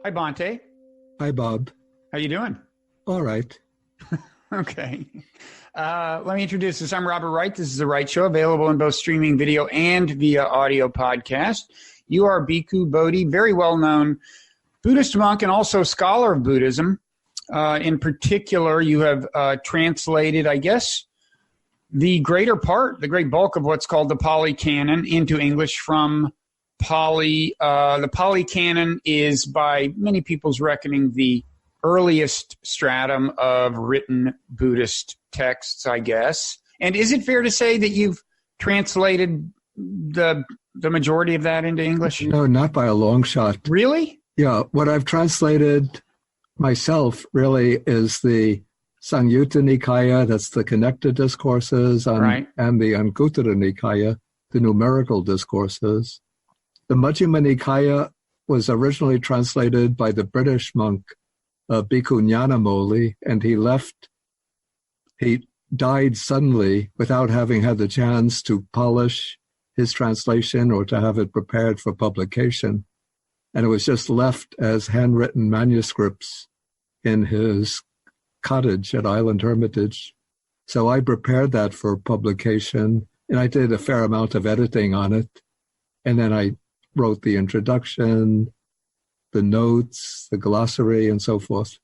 Hi, Bhante. Hi, Bob. How you doing? All right. Okay. Let me introduce this. I'm Robert Wright. This is The Wright Show, available in both streaming video and via audio podcast. You are Bhikkhu Bodhi, very well-known Buddhist monk and also scholar of Buddhism. In particular, you have translated, I guess, the great bulk of what's called the Pali Canon into English from Pali. The Pali Canon is, by many people's reckoning, the earliest stratum of written Buddhist texts, I guess. And is it fair to say that you've translated the majority of that into English? No, not by a long shot. Really? Yeah. What I've translated myself really is the Samyutta Nikaya, that's the connected discourses, and the Anguttara Nikaya, the numerical discourses. The Majjhima Nikaya was originally translated by the British monk Bhikkhu Nyanamoli, and he died suddenly without having had the chance to polish his translation or to have it prepared for publication. And it was just left as handwritten manuscripts in his cottage at Island Hermitage. So I prepared that for publication, and I did a fair amount of editing on it. And then I wrote the introduction, the notes, the glossary, and so forth.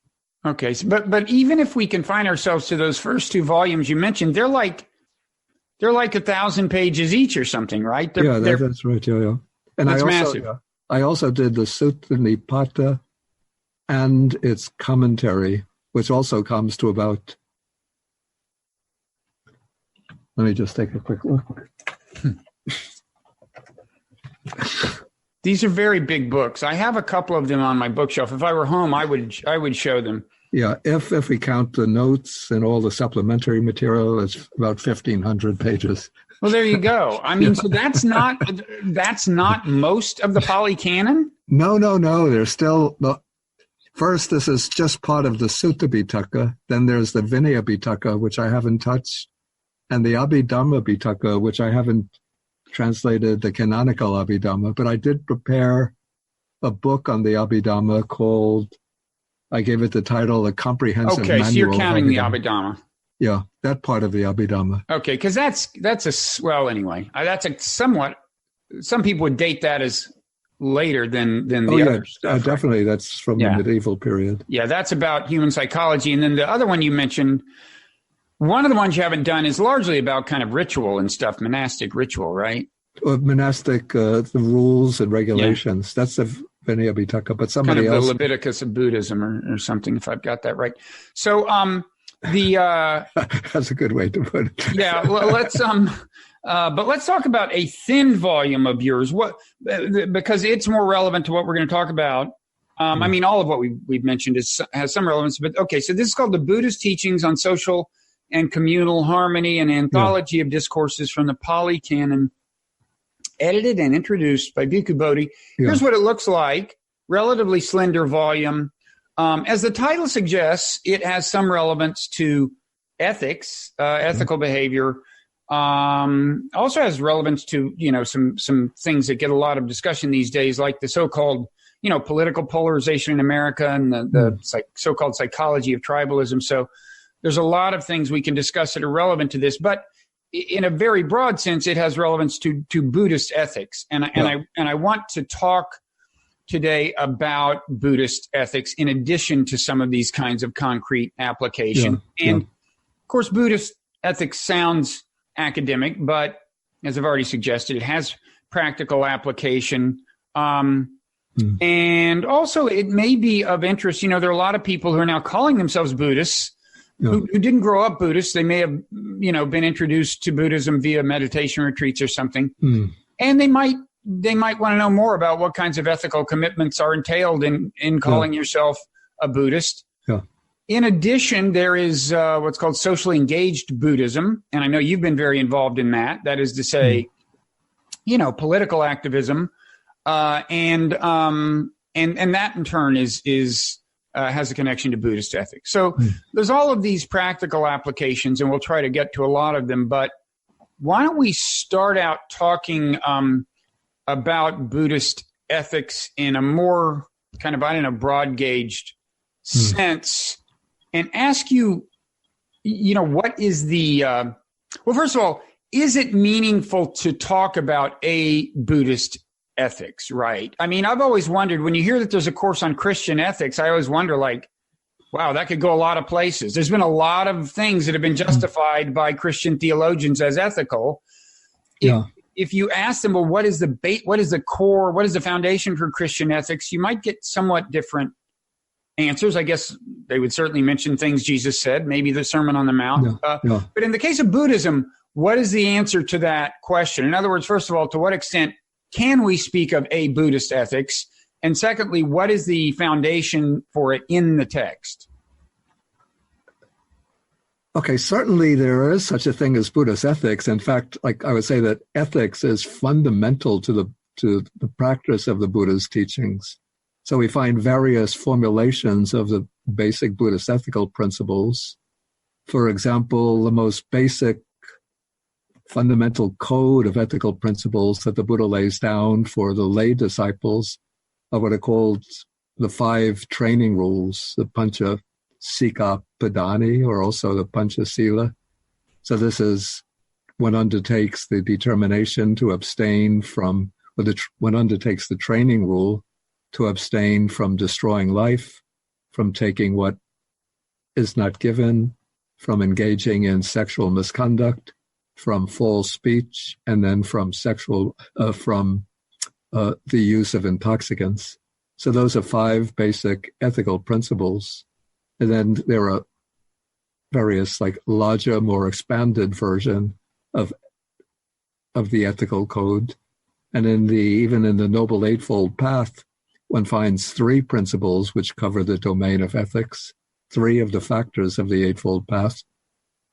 Okay, so, but even if we confine ourselves to those first two volumes you mentioned, they're like 1,000 pages each or something, right? That's right. Yeah. And that's massive. I also did the Sutta Nipata and its commentary, which also comes to about. Let me just take a quick look. These are very big books. I have a couple of them on my bookshelf. If I were home, I would show them. Yeah, if we count the notes and all the supplementary material, it's about 1,500 pages. Well, there you go. I mean, so that's not most of the Pali Canon? No. There's still first. This is just part of the Sutta Pitaka. Then there's the Vinaya Pitaka, which I haven't touched, and the Abhidhamma Pitaka, which I haven't translated, the canonical Abhidhamma, but I did prepare a book on the Abhidhamma called, I gave it the title, A Comprehensive Manual. Okay, so you're counting the Abhidhamma. Yeah, that part of the Abhidhamma. Okay, because that's anyway, that's a somewhat, some people would date that as later than the other stuff. Definitely, right? That's from the medieval period. Yeah, that's about human psychology. And then the other one you mentioned, one of the ones you haven't done is largely about kind of ritual and stuff, monastic ritual, right? Monastic, the rules and regulations. Yeah. That's the Vinaya Pitaka, but somebody kind of else. The Leviticus of Buddhism or something, if I've got that right. So that's a good way to put it. Yeah, well, let's talk about a thin volume of yours. Because it's more relevant to what we're going to talk about. I mean, all of what we've mentioned has some relevance, but okay. So this is called the Buddhist Teachings on Social and Communal Harmony, an anthology of discourses from the Pali Canon, edited and introduced by Bhikkhu Bodhi. Here's what it looks like. Relatively slender volume. As the title suggests, it has some relevance to ethics, ethical behavior. Also has relevance to, some things that get a lot of discussion these days, like the so-called, political polarization in America and the so-called psychology of tribalism. So there's a lot of things we can discuss that are relevant to this, but in a very broad sense, it has relevance to Buddhist ethics. And I want to talk today about Buddhist ethics in addition to some of these kinds of concrete application. And of course, Buddhist ethics sounds academic, but as I've already suggested, it has practical application. And also it may be of interest. There are a lot of people who are now calling themselves Buddhists who didn't grow up Buddhist. They may have, been introduced to Buddhism via meditation retreats or something. And they might want to know more about what kinds of ethical commitments are entailed in calling yourself a Buddhist. In addition, there is what's called socially engaged Buddhism. And I know you've been very involved in that. That is to say, political activism. And that in turn has a connection to Buddhist ethics. So there's all of these practical applications, and we'll try to get to a lot of them. But why don't we start out talking about Buddhist ethics in a more kind of, I don't know, broad-gauged sense, and ask you, what is the, well, first of all, is it meaningful to talk about a Buddhist ethics, right? I mean, I've always wondered, when you hear that there's a course on Christian ethics, I always wonder, like, wow, that could go a lot of places. There's been a lot of things that have been justified by Christian theologians as ethical. If you ask them, well, what is the core, what is the foundation for Christian ethics, you might get somewhat different answers. I guess they would certainly mention things Jesus said, maybe the Sermon on the Mount. But in the case of Buddhism, what is the answer to that question? In other words, first of all, to what extent can we speak of a Buddhist ethics? And secondly, what is the foundation for it in the text? Okay, certainly there is such a thing as Buddhist ethics. In fact, like I would say that ethics is fundamental to the practice of the Buddha's teachings. So we find various formulations of the basic Buddhist ethical principles. For example, the most basic fundamental code of ethical principles that the Buddha lays down for the lay disciples are what are called the 5 training rules, the Pancha Sika Padani, or also the Pancha Sila. So this is one undertakes the determination to abstain from, one undertakes the training rule to abstain from destroying life, from taking what is not given, from engaging in sexual misconduct, from false speech, and then from the use of intoxicants. So those are 5 basic ethical principles. And then there are various like larger, more expanded version of the ethical code. And even in the Noble Eightfold Path, one finds 3 principles which cover the domain of ethics, 3 of the factors of the Eightfold Path: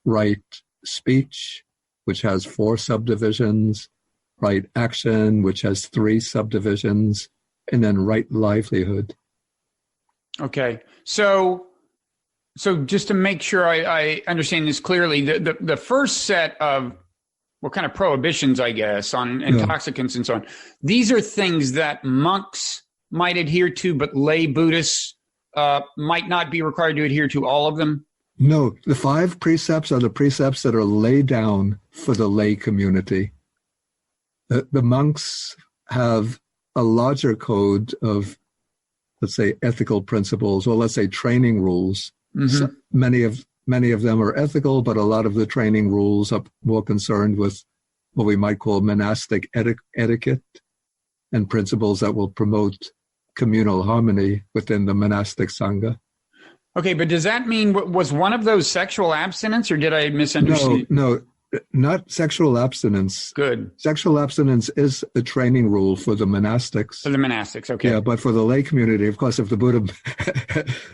right speech, which has 4 subdivisions, right action, which has 3 subdivisions, and then right livelihood. Okay. So just to make sure I understand this clearly, the first set of what kind of prohibitions, I guess, on intoxicants and so on, these are things that monks might adhere to, but lay Buddhists might not be required to adhere to all of them? No, the 5 precepts are the precepts that are laid down for the lay community. The monks have a larger code of, let's say, ethical principles, or let's say training rules. So many of them are ethical, but a lot of the training rules are more concerned with what we might call monastic etiquette and principles that will promote communal harmony within the monastic sangha. Okay, but does that mean, was one of those sexual abstinence, or did I misunderstand? No, not sexual abstinence. Good. Sexual abstinence is a training rule for the monastics. For the monastics, okay. Yeah, but for the lay community, of course, if the Buddha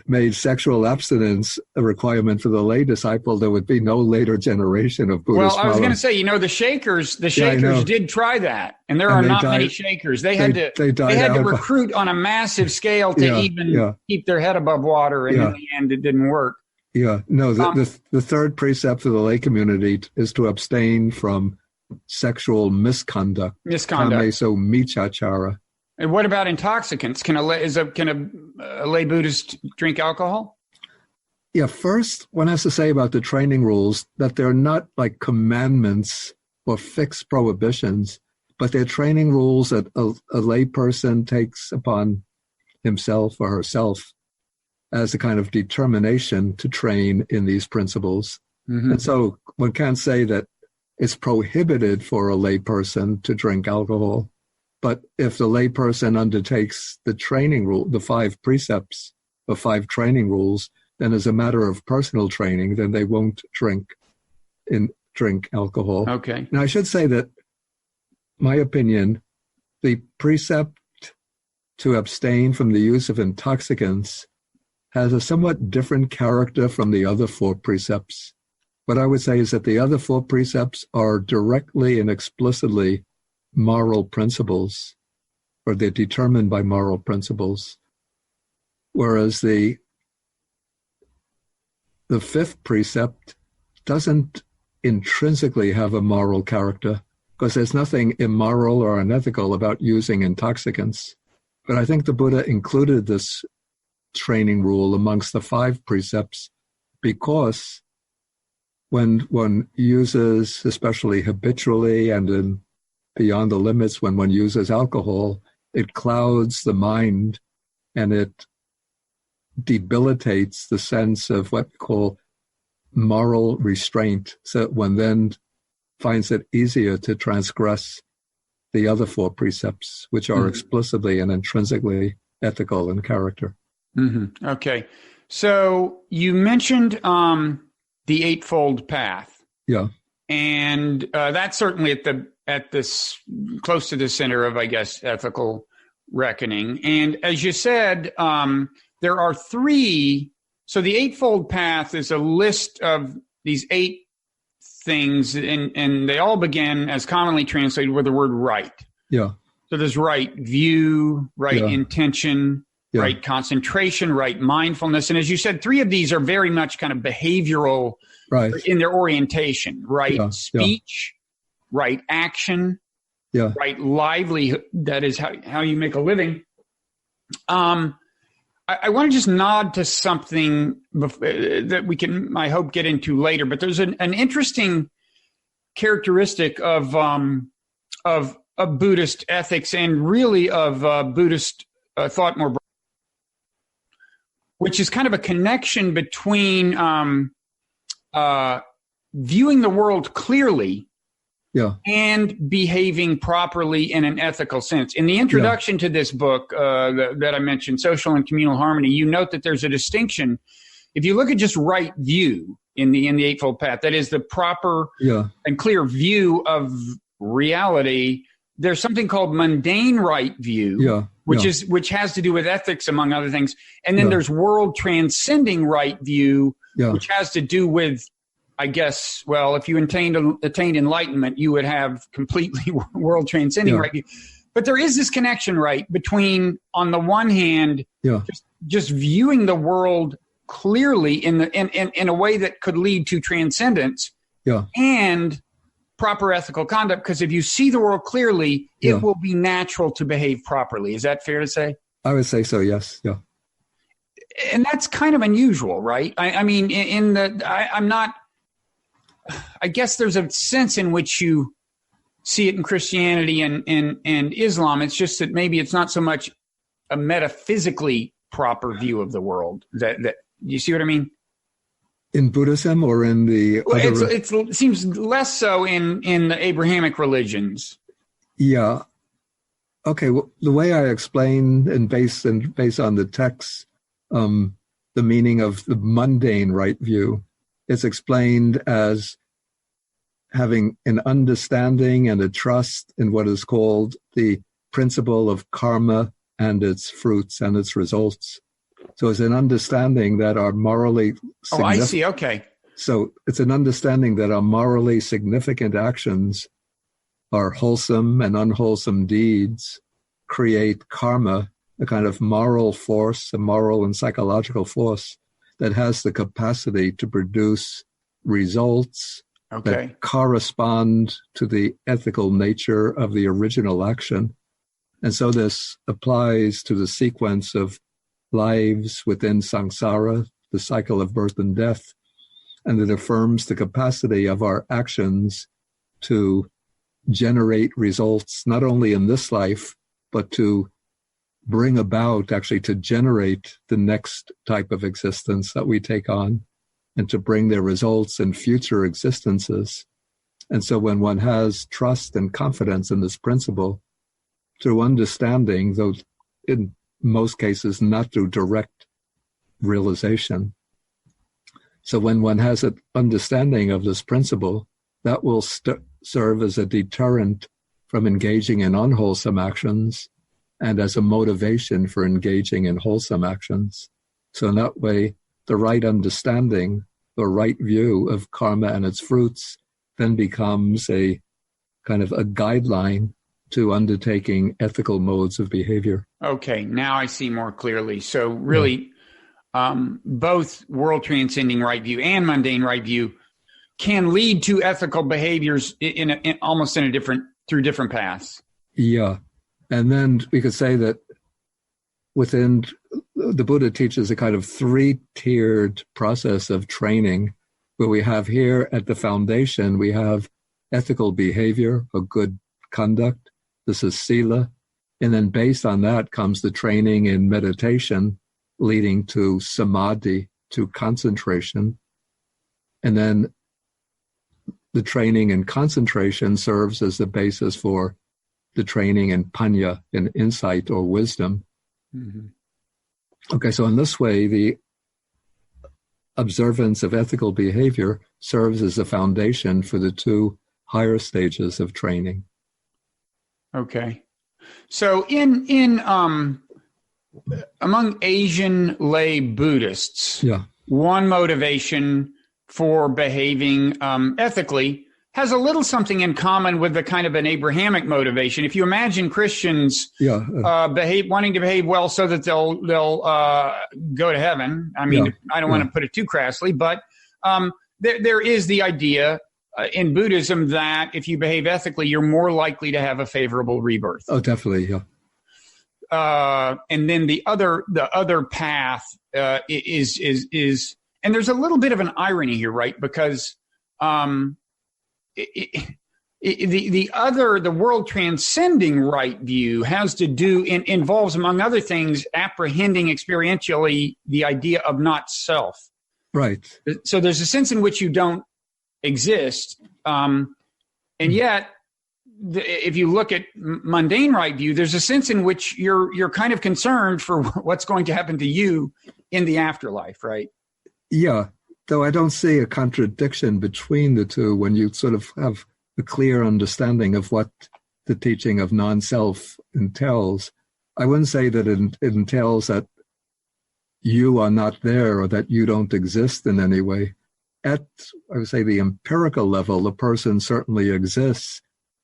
made sexual abstinence a requirement for the lay disciple, there would be no later generation of Buddhists. Well, I was going to say, the Shakers did try that, and there are not many Shakers. They had to recruit on a massive scale to keep their head above water, and in the end, it didn't work. Yeah, no, the third precept of the lay community is to abstain from sexual misconduct. Kameso michachara. And what about intoxicants? Can a lay Buddhist drink alcohol? Yeah, first, one has to say about the training rules that they're not like commandments or fixed prohibitions, but they're training rules that a lay person takes upon himself or herself as a kind of determination to train in these principles. And so one can't say that it's prohibited for a lay person to drink alcohol, but if the lay person undertakes the training rule, the 5 precepts or 5 training rules, then as a matter of personal training, then they won't drink alcohol. Okay. Now I should say that, my opinion, the precept to abstain from the use of intoxicants has a somewhat different character from the other 4 precepts. What I would say is that the other 4 precepts are directly and explicitly moral principles, or they're determined by moral principles, whereas the 5th precept doesn't intrinsically have a moral character. because there's nothing immoral or unethical about using intoxicants. But I think the Buddha included this training rule amongst the 5 precepts because when one uses, especially habitually and beyond the limits, when one uses alcohol, it clouds the mind and it debilitates the sense of what we call moral restraint. So one then finds it easier to transgress the other 4 precepts, which are explicitly and intrinsically ethical in character. Mm-hmm. Okay. So you mentioned the Eightfold Path. Yeah. And that's certainly at this close to the center of, I guess, ethical reckoning. And as you said, there are 3. So the Eightfold Path is a list of these 8 things, and they all begin, as commonly translated, with the word right. Yeah. So there's right view, right intention, right concentration, right mindfulness. And as you said, 3 of these are very much kind of behavioral in their orientation. Right speech, right action, right livelihood. That is how you make a living. I want to just nod to something that we can, I hope, get into later. But there's an interesting characteristic of Buddhist ethics and really of Buddhist thought more broadly, which is kind of a connection between viewing the world clearly and behaving properly in an ethical sense. In the introduction to this book that I mentioned, Social and Communal Harmony, you note that there's a distinction. If you look at just right view in the Eightfold Path, that is the proper and clear view of reality, there's something called mundane right view, which has to do with ethics, among other things. And then there's world transcending right view, which has to do with, I guess, well, if you attained enlightenment, you would have completely world transcending right view. But there is this connection, right, between, on the one hand, just viewing the world clearly in a way that could lead to transcendence, and proper ethical conduct. Because if you see the world clearly, it will be natural to behave properly. Is that fair to say? I would say so. Yes. Yeah. And that's kind of unusual, right? I mean, I'm not. I guess there's a sense in which you see it in Christianity and Islam. It's just that maybe it's not so much a metaphysically proper view of the world. That you see what I mean? In Buddhism or in the other? It seems less so in the Abrahamic religions. Yeah. Okay. Well, the way I explain and based on the text, the meaning of the mundane right view, it's explained as having an understanding and a trust in what is called the principle of karma and its fruits and its results. So it's an understanding that our morally significant. Oh, I see. Okay. So it's an understanding that our morally significant actions, our wholesome and unwholesome deeds, create karma, a kind of moral force, a moral and psychological force that has the capacity to produce results that correspond to the ethical nature of the original action. And so this applies to the sequence of lives within samsara, the cycle of birth and death, and it affirms the capacity of our actions to generate results, not only in this life, but to bring about, actually to generate the next type of existence that we take on and to bring their results in future existences. And so when one has trust and confidence in this principle, through understanding, though in most cases not through direct realization. So when one has an understanding of this principle, that will serve as a deterrent from engaging in unwholesome actions and as a motivation for engaging in wholesome actions. So in that way, the right understanding, the right view of karma and its fruits then becomes a kind of a guideline to undertaking ethical modes of behavior. Okay, now I see more clearly. So really, both world transcending right view and mundane right view can lead to ethical behaviors through different paths. Yeah. And then we could say that within the Buddha teaches a kind of 3-tiered process of training, where we have here at the foundation, we have ethical behavior or good conduct. This is sila. And then based on that comes the training in meditation, leading to samadhi, to concentration. And then the training in concentration serves as the basis for the training in panya, in insight or wisdom. Mm-hmm. Okay, so in this way, the observance of ethical behavior serves as a foundation for the 2 higher stages of training. Okay. So among Asian lay Buddhists, one motivation for behaving ethically has a little something in common with the kind of an Abrahamic motivation. If you imagine Christians wanting to behave well so that they'll go to heaven. I mean, I don't want to put it too crassly, but there is the idea in Buddhism that if you behave ethically, you're more likely to have a favorable rebirth. Oh, definitely, yeah. And then the other path is, and there's a little bit of an irony here, right? Because the world transcending right view has to do involves, among other things, apprehending experientially the idea of not self. Right. So there's a sense in which you don't exist, and yet if you look at mundane right view, there's a sense in which you're kind of concerned for what's going to happen to you in the afterlife, right? Yeah, though I don't see a contradiction between the two when you sort of have a clear understanding of what the teaching of non-self entails. I wouldn't say that it entails that you are not there or that you don't exist in any way. At, I would say, the empirical level, the person certainly exists,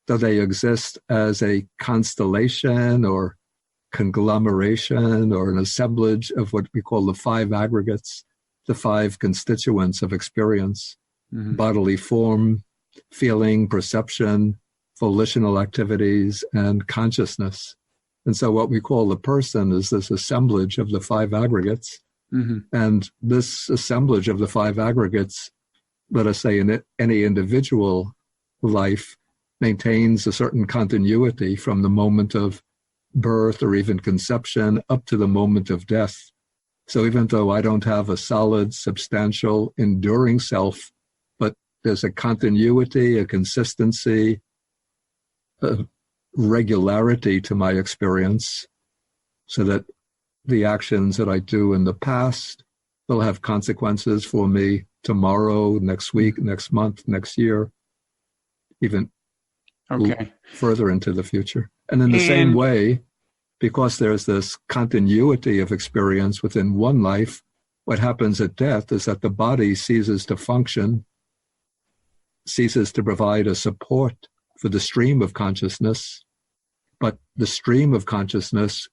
though they exist as a constellation or conglomeration or an assemblage of what we call the 5 aggregates, the 5 constituents of experience, bodily form, feeling, perception, volitional activities, and consciousness. And so what we call the person is this assemblage of the 5 aggregates. And this assemblage of the 5 aggregates, let us say in any individual life, maintains a certain continuity from the moment of birth or even conception up to the moment of death. So even though I don't have a solid, substantial, enduring self, but there's a continuity, a consistency, a regularity to my experience, so that the actions that I do in the past will have consequences for me tomorrow, next week, next month, next year, even further into the future. And in the same way, because there's this continuity of experience within one life, what happens at death is that the body ceases to function, ceases to provide a support for the stream of consciousness, but the stream of consciousness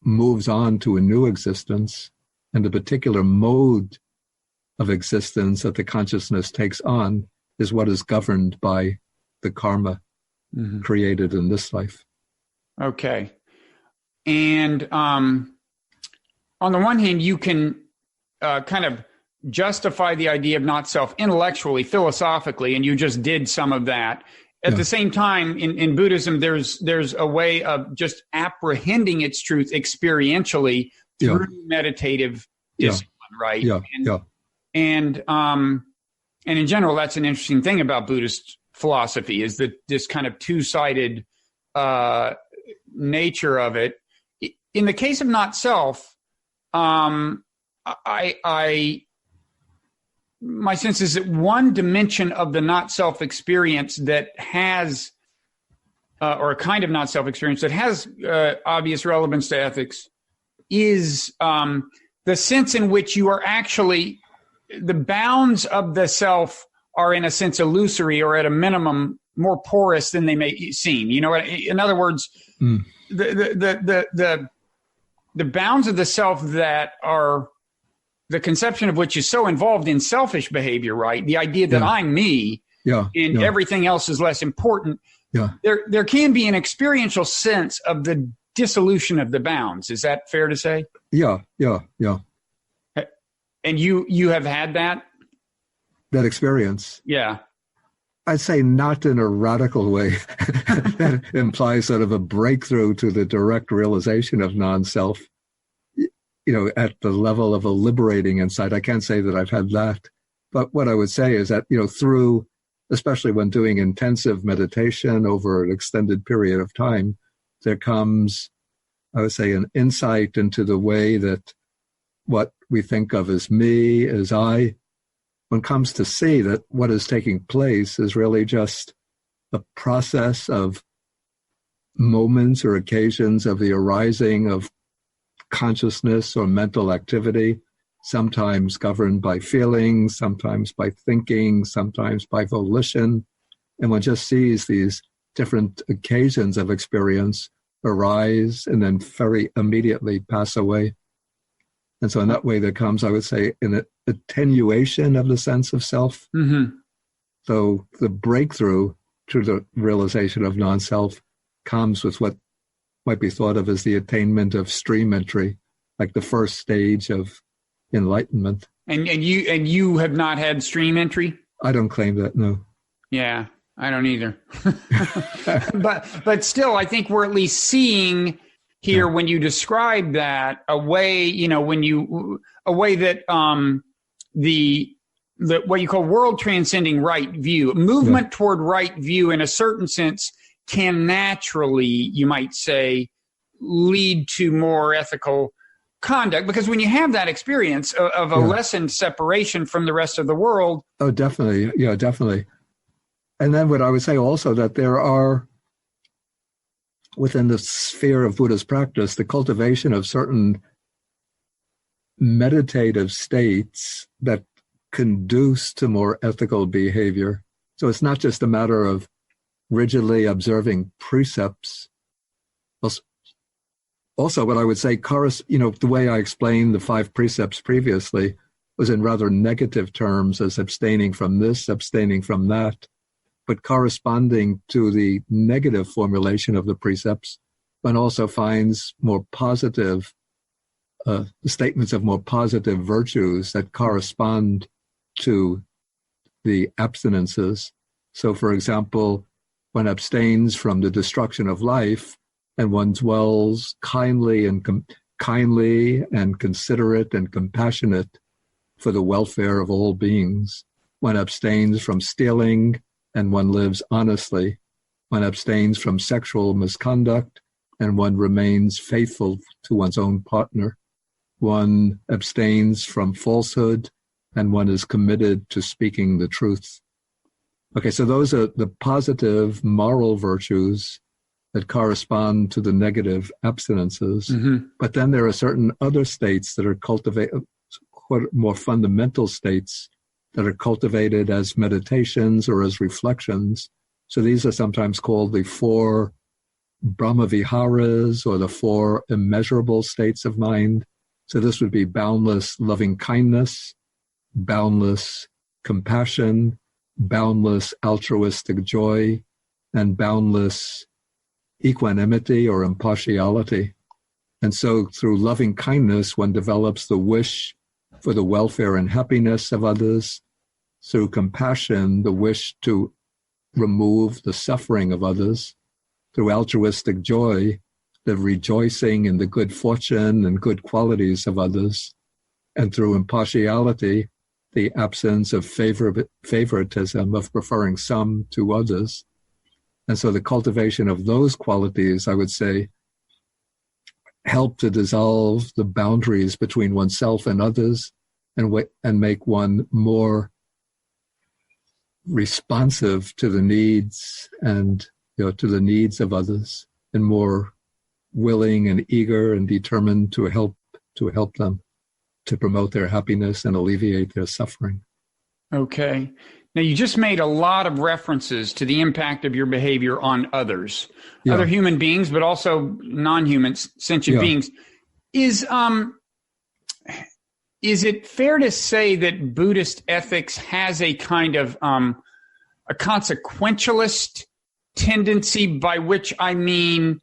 moves on to a new existence, and the particular mode of existence that the consciousness takes on is what is governed by the karma created in this life. Okay. And on the one hand, you can kind of justify the idea of not self intellectually, philosophically, and you just did some of that. At the same time, in Buddhism, there's a way of just apprehending its truth experientially through meditative discipline, right? And in general, that's an interesting thing about Buddhist philosophy, is that this kind of two-sided nature of it. In the case of not self, my sense is that one dimension of the not self experience that has, or a kind of not self experience that has obvious relevance to ethics, is the sense in which you are actually, the bounds of the self are in a sense illusory, or at a minimum more porous than they may seem. You know, in other words, the bounds of the self that are the conception of which is so involved in selfish behavior, right? The idea that I'm me and everything else is less important. Yeah. There can be an experiential sense of the dissolution of the bounds. Is that fair to say? Yeah. And you have had that? That experience? Yeah. I'd say not in a radical way. That implies sort of a breakthrough to the direct realization of non-self, at the level of a liberating insight. I can't say that I've had that. But what I would say is that, through, especially when doing intensive meditation over an extended period of time, there comes, I would say, an insight into the way that what we think of as me, as I, one comes to see that what is taking place is really just a process of moments or occasions of the arising of consciousness or mental activity, sometimes governed by feelings, sometimes by thinking, sometimes by volition. And one just sees these different occasions of experience arise and then very immediately pass away. And so in that way, there comes, I would say, an attenuation of the sense of self. Mm-hmm. So the breakthrough to the realization of non-self comes with what might be thought of as the attainment of stream entry, like the first stage of enlightenment. And you have not had stream entry? I don't claim that, no. Yeah, I don't either. but still, I think we're at least seeing here when you describe that a way, that the what you call world transcending right view, movement toward right view in a certain sense can naturally, you might say, lead to more ethical conduct, because when you have that experience of a lessened separation from the rest of the world. Oh, definitely. Yeah, definitely. And then what I would say also that there are, within the sphere of Buddhist practice, the cultivation of certain meditative states that conduce to more ethical behavior. So it's not just a matter of rigidly observing precepts. Also, what I would say, the way I explained the 5 precepts previously was in rather negative terms, as abstaining from this, abstaining from that. But corresponding to the negative formulation of the precepts, one also finds more positive statements of more positive virtues that correspond to the abstinences. So, for example, one abstains from the destruction of life, and one dwells kindly and considerate and compassionate for the welfare of all beings. One abstains from stealing, and one lives honestly. One abstains from sexual misconduct, and one remains faithful to one's own partner. One abstains from falsehood, and one is committed to speaking the truth. Okay, so those are the positive moral virtues that correspond to the negative abstinences. Mm-hmm. But then there are certain other states that are cultivated, more fundamental states that are cultivated as meditations or as reflections. So these are sometimes called the 4 Brahmaviharas or the 4 immeasurable states of mind. So this would be boundless loving kindness, boundless compassion, boundless altruistic joy, and boundless equanimity or impartiality. And so through loving kindness, one develops the wish for the welfare and happiness of others. Through compassion, the wish to remove the suffering of others. Through altruistic joy, the rejoicing in the good fortune and good qualities of others. And through impartiality, the absence of favoritism, of preferring some to others. And so the cultivation of those qualities, I would say, help to dissolve the boundaries between oneself and others and make one more responsive to the needs and to the needs of others, and more willing and eager and determined to help them, to promote their happiness and alleviate their suffering. Okay. Now, you just made a lot of references to the impact of your behavior on others, other human beings, but also non-human sentient beings. is it fair to say that Buddhist ethics has a kind of a consequentialist tendency, by which I mean,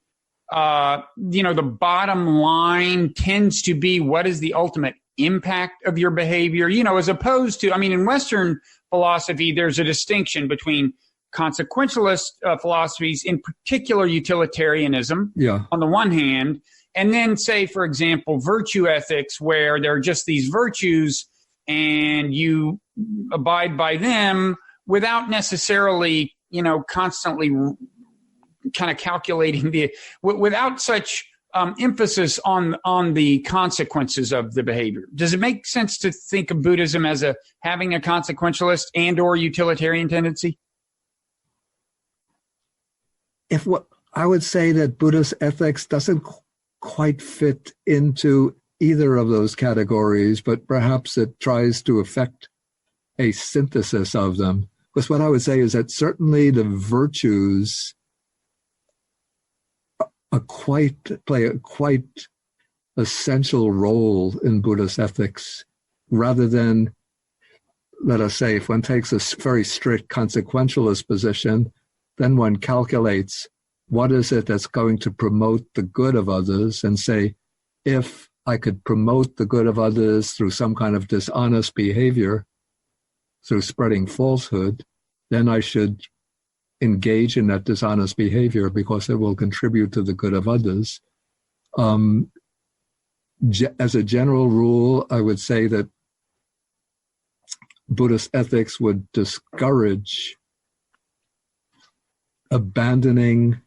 the bottom line tends to be what is the ultimate impact of your behavior, as opposed to, in Western philosophy, there's a distinction between consequentialist philosophies, in particular utilitarianism, on the one hand, and then say, for example, virtue ethics, where there are just these virtues and you abide by them without necessarily, constantly kind of calculating without such emphasis on the consequences of the behavior. Does it make sense to think of Buddhism as having a consequentialist and or utilitarian tendency? I would say that Buddhist ethics doesn't quite fit into either of those categories, but perhaps it tries to affect a synthesis of them. Because what I would say is that certainly the virtues play a quite essential role in Buddhist ethics, rather than, let us say, if one takes a very strict consequentialist position, then one calculates what is it that's going to promote the good of others, and say, if I could promote the good of others through some kind of dishonest behavior, through spreading falsehood, then I should engage in that dishonest behavior because it will contribute to the good of others. As a general rule, I would say that Buddhist ethics would discourage abandoning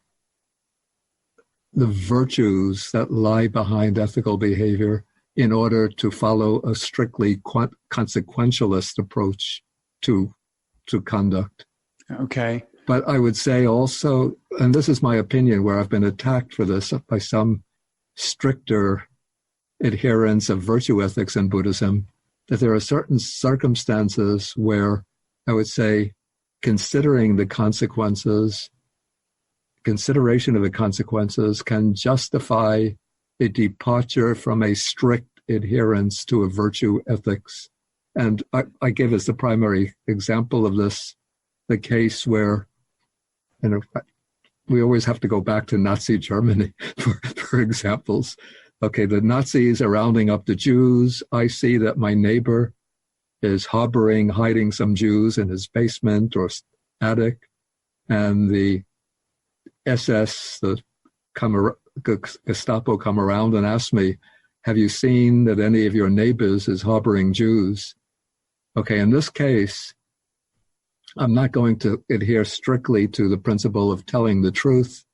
the virtues that lie behind ethical behavior in order to follow a strictly consequentialist approach to conduct. Okay. But I would say also, and this is my opinion where I've been attacked for this by some stricter adherents of virtue ethics in Buddhism, that there are certain circumstances where I would say consideration of the consequences can justify a departure from a strict adherence to a virtue ethics. And I give as the primary example of this the case where, we always have to go back to Nazi Germany for examples. Okay, the Nazis are rounding up the Jews. I see that my neighbor is hiding some Jews in his basement or attic, and the SS, the Gestapo, come around and ask me, have you seen that any of your neighbors is harboring Jews? Okay, in this case, I'm not going to adhere strictly to the principle of telling the truth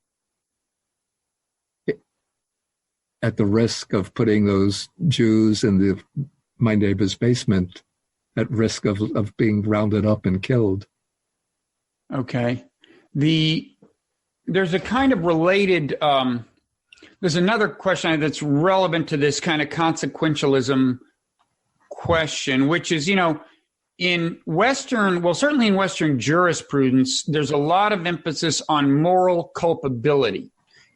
at the risk of putting those Jews in my neighbor's basement at risk of being rounded up and killed. Okay. There's a kind of related, there's another question that's relevant to this kind of consequentialism question, which is, in Western, certainly in Western jurisprudence, there's a lot of emphasis on moral culpability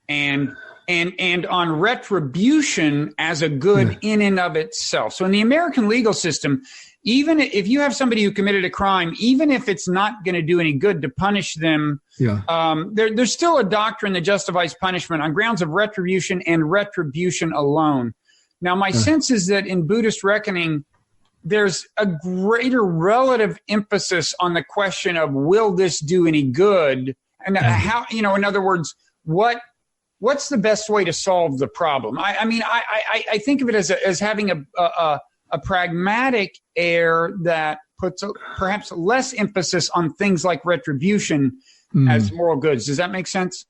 and on retribution as a good in and of itself. So in the American legal system, even if you have somebody who committed a crime, even if it's not going to do any good to punish them, there's still a doctrine that justifies punishment on grounds of retribution and retribution alone. Now, my sense is that in Buddhist reckoning, there's a greater relative emphasis on the question of, will this do any good? And how, in other words, what's the best way to solve the problem? I think of it as having a pragmatic air that puts perhaps less emphasis on things like retribution as moral goods. Does that make sense?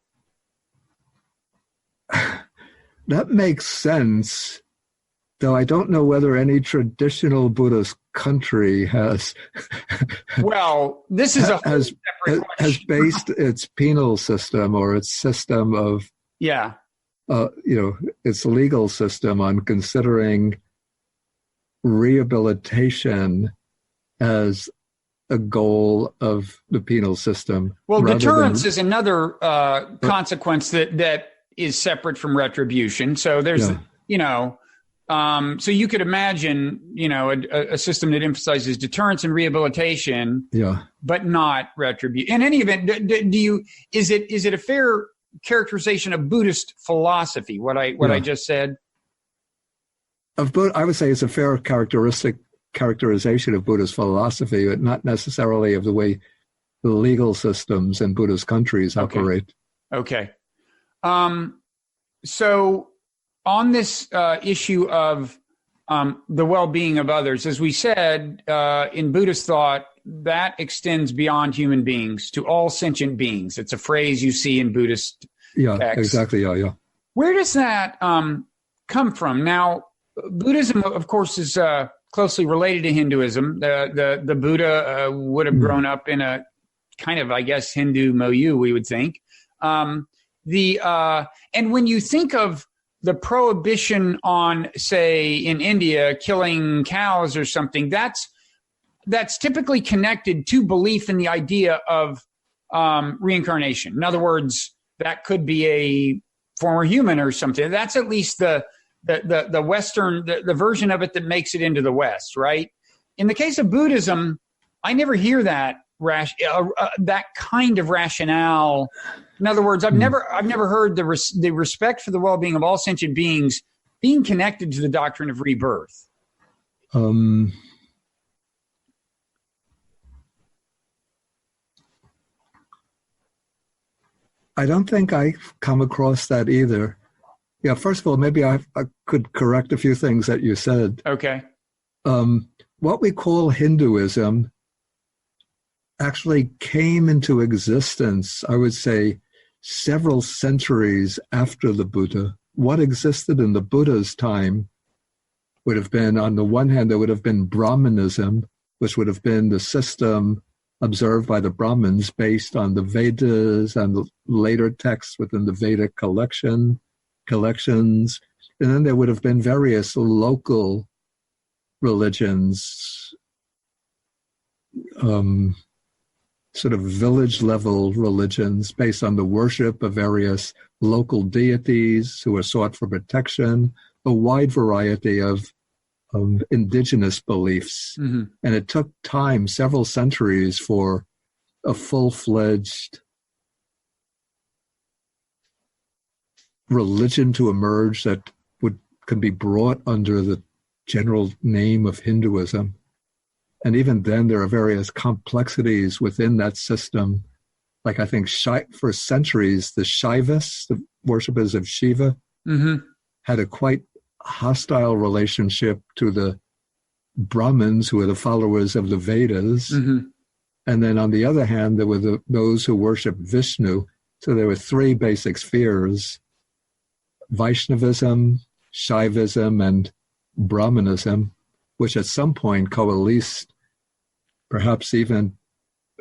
That makes sense, though I don't know whether any traditional Buddhist country has. Well, this is separate question. Has based its penal system or its system of its legal system on considering rehabilitation as a goal of the penal system. Well, deterrence is another consequence that is separate from retribution. So there's, So you could imagine, a system that emphasizes deterrence and rehabilitation, but not retribution. In any event, is it a fair characterization of Buddhist philosophy? What I just said. I would say it's a fair characterization of Buddhist philosophy, but not necessarily of the way the legal systems in Buddhist countries operate. Okay. So on this issue of the well-being of others, as we said, in Buddhist thought, that extends beyond human beings to all sentient beings. It's a phrase you see in Buddhist texts. Exactly. Yeah. Where does that come from? Now, Buddhism, of course, is closely related to Hinduism. The Buddha would have grown up in a kind of, I guess, Hindu milieu, we would think. And when you think of the prohibition on, say, in India, killing cows or something, that's typically connected to belief in the idea of reincarnation. In other words, that could be a former human or something. That's at least the Western, the version of it that makes it into the West, right? In the case of Buddhism, I never hear that that kind of rationale. In other words, I've never heard the respect for the well-being of all sentient beings being connected to the doctrine of rebirth. I don't think I've come across that either. Yeah, first of all, maybe I could correct a few things that you said. Okay. What we call Hinduism actually came into existence, I would say, several centuries after the Buddha. What existed in the Buddha's time would have been, on the one hand, there would have been Brahmanism, which would have been the system observed by the Brahmins based on the Vedas and the later texts within the Vedic collections. And then there would have been various local religions, sort of village-level religions based on the worship of various local deities who were sought for protection, a wide variety of indigenous beliefs. Mm-hmm. And it took time, several centuries, for a full-fledged religion to emerge that can be brought under the general name of Hinduism. And even then, there are various complexities within that system. Like, I think for centuries, the Shaivists, the worshippers of Shiva, had a quite hostile relationship to the Brahmins, who were the followers of the Vedas. Mm-hmm. And then on the other hand, there were those who worshiped Vishnu. So there were three basic spheres: Vaishnavism, Shaivism, and Brahmanism, which at some point coalesced, perhaps even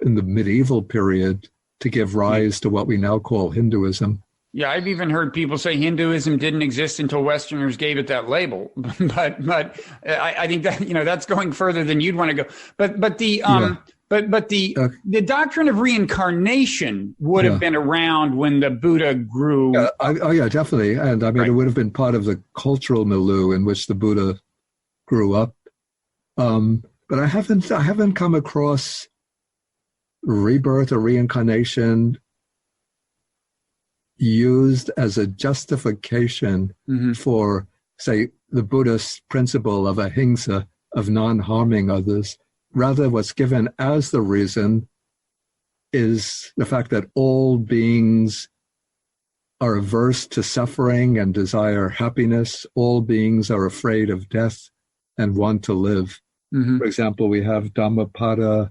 in the medieval period, to give rise to what we now call Hinduism. Yeah, I've even heard people say Hinduism didn't exist until Westerners gave it that label. but I think that, that's going further than you'd want to go. But the doctrine of reincarnation would have been around when the Buddha grew. Yeah, definitely. And I mean, It would have been part of the cultural milieu in which the Buddha grew up. But I haven't come across rebirth or reincarnation used as a justification for, say, the Buddhist principle of ahimsa, of non-harming others. Rather, what's given as the reason is the fact that all beings are averse to suffering and desire happiness. All beings are afraid of death and want to live. Mm-hmm. For example, we have Dhammapada,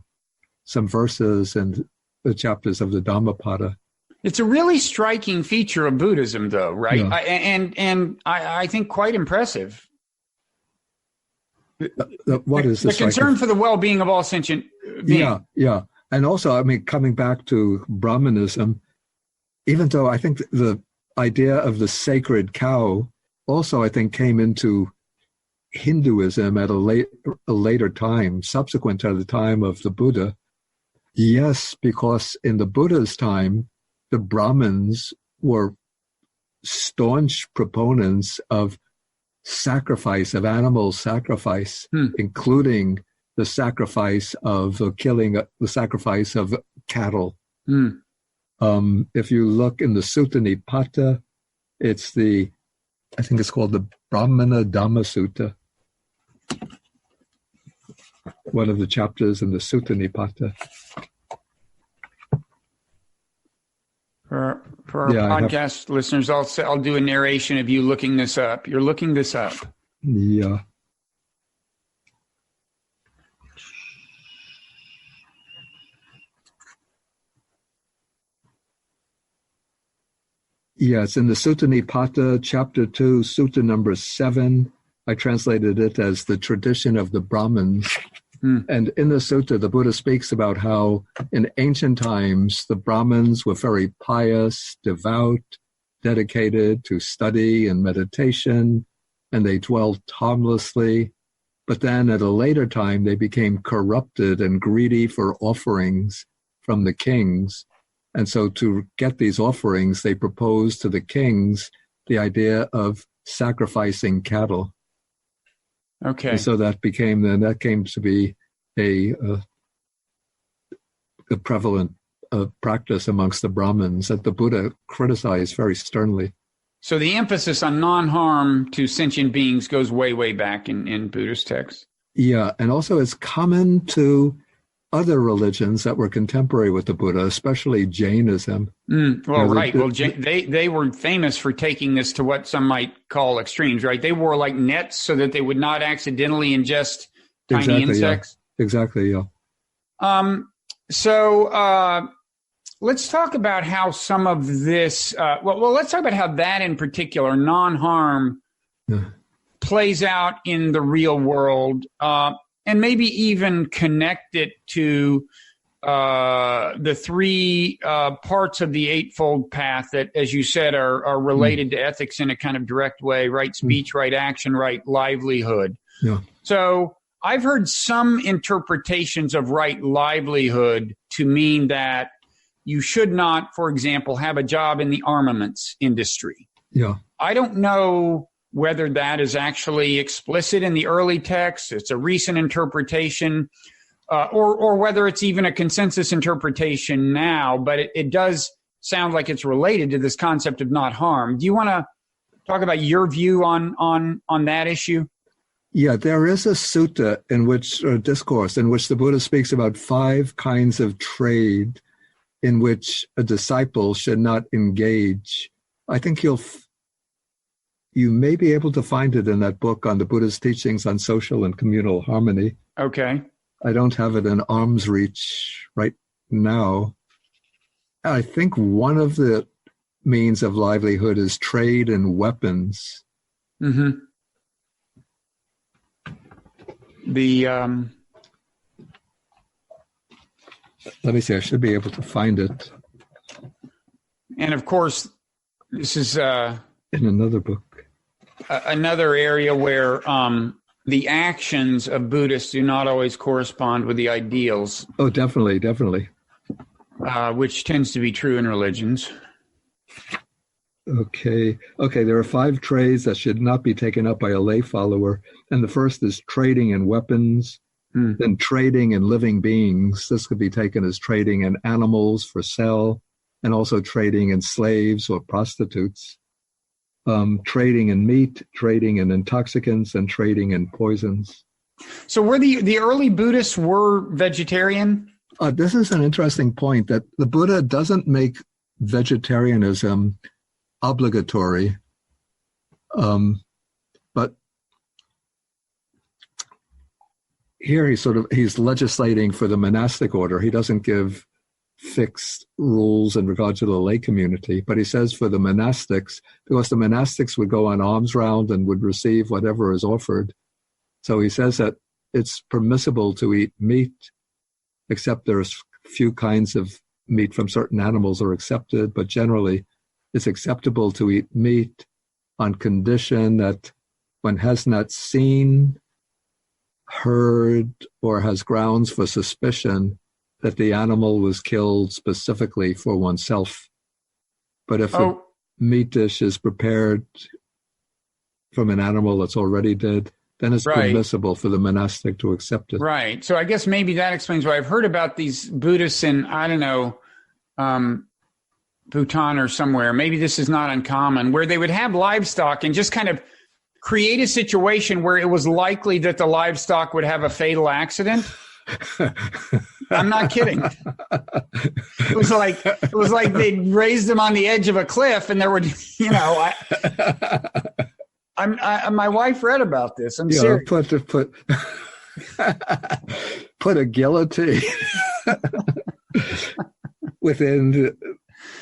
some verses in the chapters of the Dhammapada. It's a really striking feature of Buddhism, though, right? Yeah. I think quite impressive. What is the concern for the well-being of all sentient beings? Yeah. And also, I mean, coming back to Brahmanism, even though I think the idea of the sacred cow also, I think, came into Hinduism at a later time, subsequent to the time of the Buddha. Yes, because in the Buddha's time, the Brahmins were staunch proponents of sacrifice of animal sacrifice, including the sacrifice of the sacrifice of cattle. If you look in the Sutta Nipata, I think it's called the Brahmana Dhamma Sutta, one of the chapters in the Sutta Nipata. For our podcast listeners, I'll do a narration of you looking this up. You're looking this up. Yeah. Yes, in the Sutta Nipata, chapter 2, sutta number 7, I translated it as the tradition of the Brahmins. And in the sutta, the Buddha speaks about how in ancient times, the Brahmins were very pious, devout, dedicated to study and meditation, and they dwelt harmlessly. But then at a later time, they became corrupted and greedy for offerings from the kings. And so to get these offerings, they proposed to the kings the idea of sacrificing cattle. Okay. And so that came to be a prevalent practice amongst the Brahmins that the Buddha criticized very sternly. So the emphasis on non-harm to sentient beings goes way, way back in Buddhist texts. Yeah, and also it's common to other religions that were contemporary with the Buddha, especially Jainism. Right. They were famous for taking this to what some might call extremes, right? They wore like nets so that they would not accidentally ingest tiny insects. Yeah. Exactly, yeah. So let's talk about how some of this, let's talk about how that in particular, non-harm, plays out in the real world. And maybe even connect it to the three parts of the Eightfold Path that, as you said, are related to ethics in a kind of direct way: right speech, right action, right livelihood. Yeah. So I've heard some interpretations of right livelihood to mean that you should not, for example, have a job in the armaments industry. Yeah. I don't know whether that is actually explicit in the early text, it's a recent interpretation, or whether it's even a consensus interpretation now, but it does sound like it's related to this concept of not harm. Do you want to talk about your view on that issue? Yeah, there is a sutta discourse in which the Buddha speaks about 5 kinds of trade in which a disciple should not engage. I think you may be able to find it in that book on the Buddha's teachings on social and communal harmony. Okay. I don't have it in arm's reach right now. I think one of the means of livelihood is trade in weapons. Mm-hmm. Let me see, I should be able to find it. And of course, this is in another book. Another area where the actions of Buddhists do not always correspond with the ideals. Oh, definitely. Which tends to be true in religions. Okay, there are 5 trades that should not be taken up by a lay follower. And the first is trading in weapons, then trading in living beings. This could be taken as trading in animals for sale, and also trading in slaves or prostitutes. Trading in meat, trading in intoxicants, and trading in poisons. So were the early Buddhists were vegetarian? This is an interesting point, that the Buddha doesn't make vegetarianism obligatory, but here he's legislating for the monastic order. He doesn't give fixed rules in regard to the lay community, but he says for the monastics, because the monastics would go on alms round and would receive whatever is offered. So he says that it's permissible to eat meat, except there's few kinds of meat from certain animals are accepted, but generally it's acceptable to eat meat on condition that one has not seen, heard, or has grounds for suspicion that the animal was killed specifically for oneself. But if a meat dish is prepared from an animal that's already dead, then it's permissible for the monastic to accept it. Right. So I guess maybe that explains why I've heard about these Buddhists in, I don't know, Bhutan or somewhere. Maybe this is not uncommon, where they would have livestock and just kind of create a situation where it was likely that the livestock would have a fatal accident. I'm not kidding. It was like they raised them on the edge of a cliff, and there would, my wife read about this. I'm serious. Put a guillotine within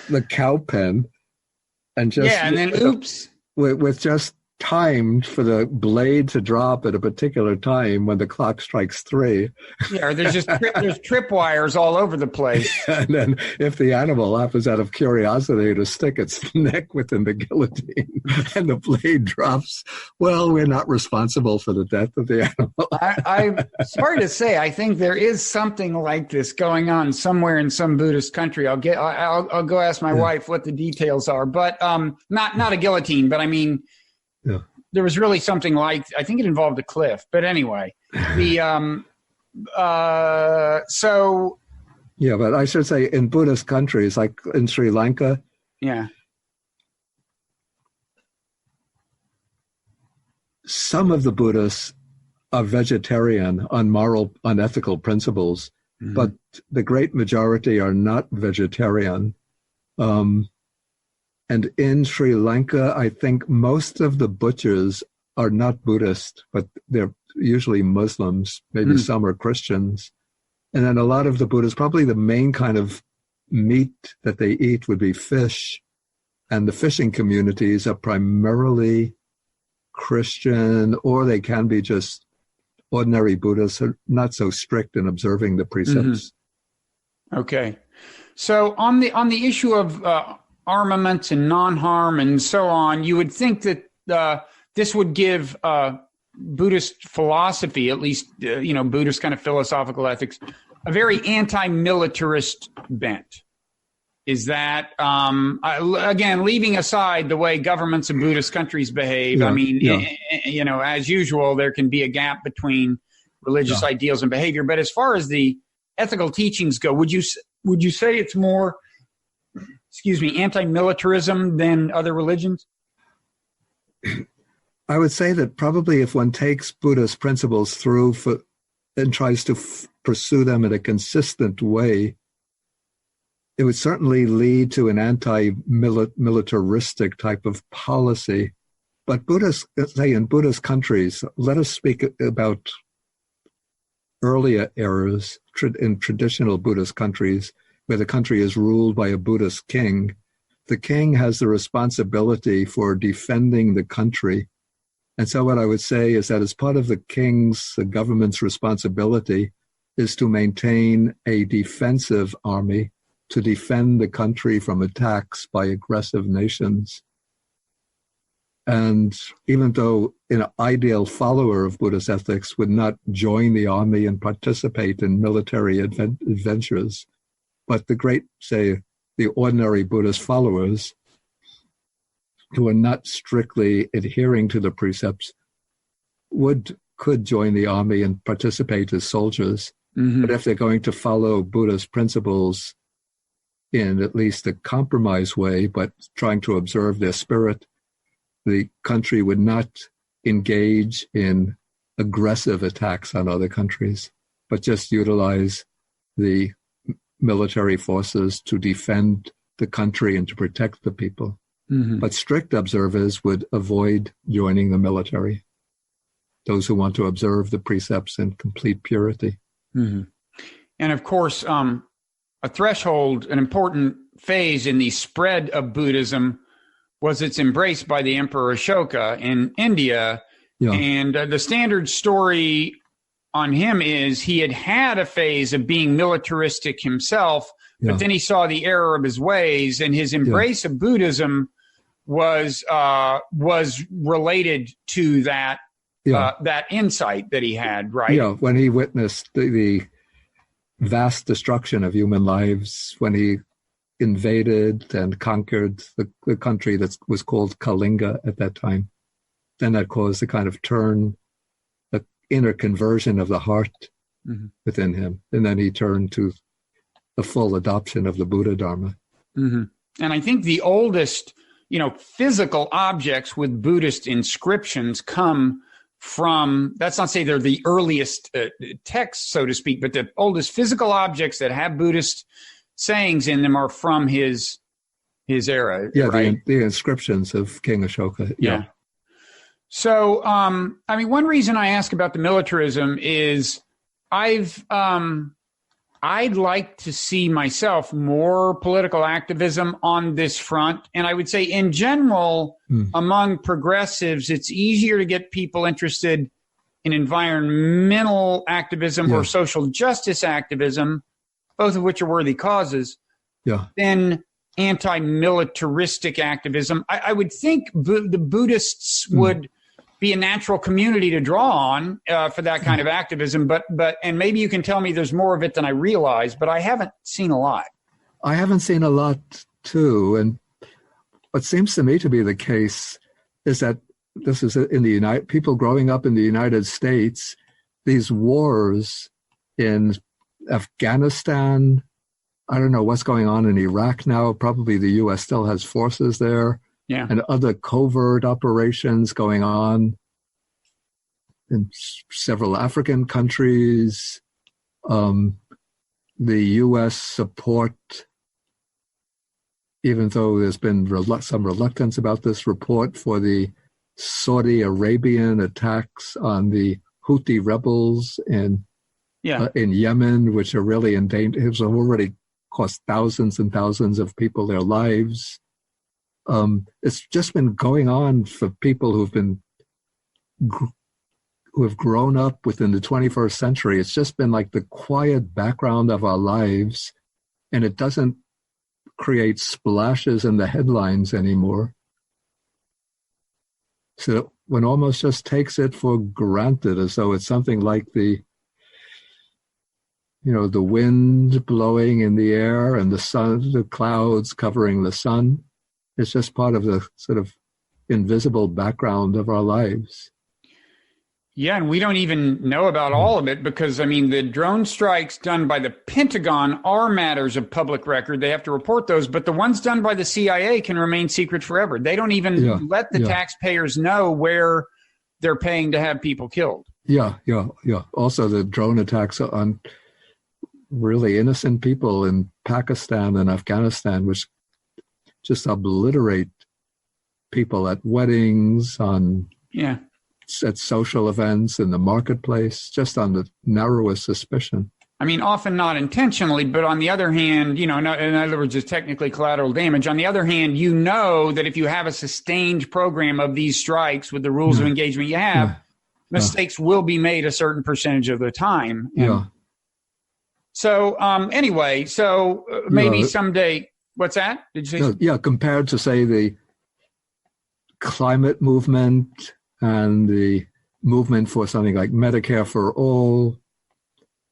the cow pen, and just and then oops, with just timed for the blade to drop at a particular time when the clock strikes 3. Yeah, or there's trip wires all over the place. And then if the animal happens out of curiosity to stick its neck within the guillotine and the blade drops, well, we're not responsible for the death of the animal. I'm sorry to say, I think there is something like this going on somewhere in some Buddhist country. I'll go ask my wife what the details are, but not a guillotine, but I mean, there was really something like, I think it involved a cliff, but anyway, but I should say in Buddhist countries, like in Sri Lanka, some of the Buddhists are vegetarian on moral, unethical principles, but the great majority are not vegetarian. And in Sri Lanka, I think most of the butchers are not Buddhist, but they're usually Muslims. Maybe some are Christians. And then a lot of the Buddhists, probably the main kind of meat that they eat would be fish. And the fishing communities are primarily Christian, or they can be just ordinary Buddhists, not so strict in observing the precepts. Okay. So on the issue of armaments and non-harm and so on, you would think that this would give Buddhist philosophy, at least Buddhist kind of philosophical ethics, a very anti-militarist bent. Is that, again, leaving aside the way governments in Buddhist countries behave? I mean, as usual, there can be a gap between religious ideals and behavior. But as far as the ethical teachings go, would you say it's more anti-militarism than other religions? I would say that probably if one takes Buddhist principles through and tries to pursue them in a consistent way, it would certainly lead to an anti-militaristic type of policy. But in Buddhist countries, let us speak about earlier eras in traditional Buddhist countries, where the country is ruled by a Buddhist king. The king has the responsibility for defending the country. And so what I would say is that as part of the government's responsibility is to maintain a defensive army to defend the country from attacks by aggressive nations. And even though an ideal follower of Buddhist ethics would not join the army and participate in military adventures, but the ordinary Buddhist followers who are not strictly adhering to the precepts could join the army and participate as soldiers. But if they're going to follow Buddhist principles in at least a compromise way, but trying to observe their spirit, the country would not engage in aggressive attacks on other countries, but just utilize the military forces to defend the country and to protect the people. But strict observers would avoid joining the military, those who want to observe the precepts in complete purity. And of course, a threshold, an important phase in the spread of Buddhism was its embrace by the Emperor Ashoka in India. And the standard story on him is he had a phase of being militaristic himself, but then he saw the error of his ways, and his embrace of Buddhism was related to that that insight that he had, right? Yeah, when he witnessed the vast destruction of human lives, when he invaded and conquered the country that was called Kalinga at that time. then that caused a kind of turn, the inner conversion of the heart within him. And then he turned to the full adoption of the Buddha Dharma. And I think the oldest, physical objects with Buddhist inscriptions come from, that's not to say they're the earliest texts, so to speak, but the oldest physical objects that have Buddhist sayings in them are from his era. Yeah, right? the inscriptions of King Ashoka. Yeah. So, one reason I ask about the militarism is I'd like to see myself more political activism on this front. And I would say in general, among progressives, it's easier to get people interested in environmental activism or social justice activism, both of which are worthy causes, than anti-militaristic activism. I would think the Buddhists would be a natural community to draw on for that kind of activism. But and maybe you can tell me there's more of it than I realize, but I haven't seen a lot. I haven't seen a lot too. And what seems to me to be the case is that this is in the people growing up in the United States, these wars in Afghanistan, I don't know what's going on in Iraq now. Probably the U.S. still has forces there. Yeah. And other covert operations going on in several African countries. The U.S. support, even though there's been some reluctance about this report for the Saudi Arabian attacks on the Houthi rebels in Yemen, which are really in danger. It has already cost thousands and thousands of people their lives. It's just been going on for people who have grown up within the 21st century. It's just been like the quiet background of our lives, and it doesn't create splashes in the headlines anymore. So one almost just takes it for granted, as though it's something like the wind blowing in the air and the sun, the clouds covering the sun. It's just part of the sort of invisible background of our lives. Yeah, and we don't even know about all of it because, the drone strikes done by the Pentagon are matters of public record. They have to report those, but the ones done by the CIA can remain secret forever. They don't even let the taxpayers know where they're paying to have people killed. Yeah. Also, the drone attacks on really innocent people in Pakistan and Afghanistan, which just obliterate people at weddings, at social events, in the marketplace, just on the narrowest suspicion. Often not intentionally, but on the other hand, in other words, it's technically collateral damage. On the other hand, that if you have a sustained program of these strikes with the rules of engagement you have, mistakes will be made a certain percentage of the time. So anyway, maybe someday. What's that? Did you say? Compared to, say, the climate movement and the movement for something like Medicare for all,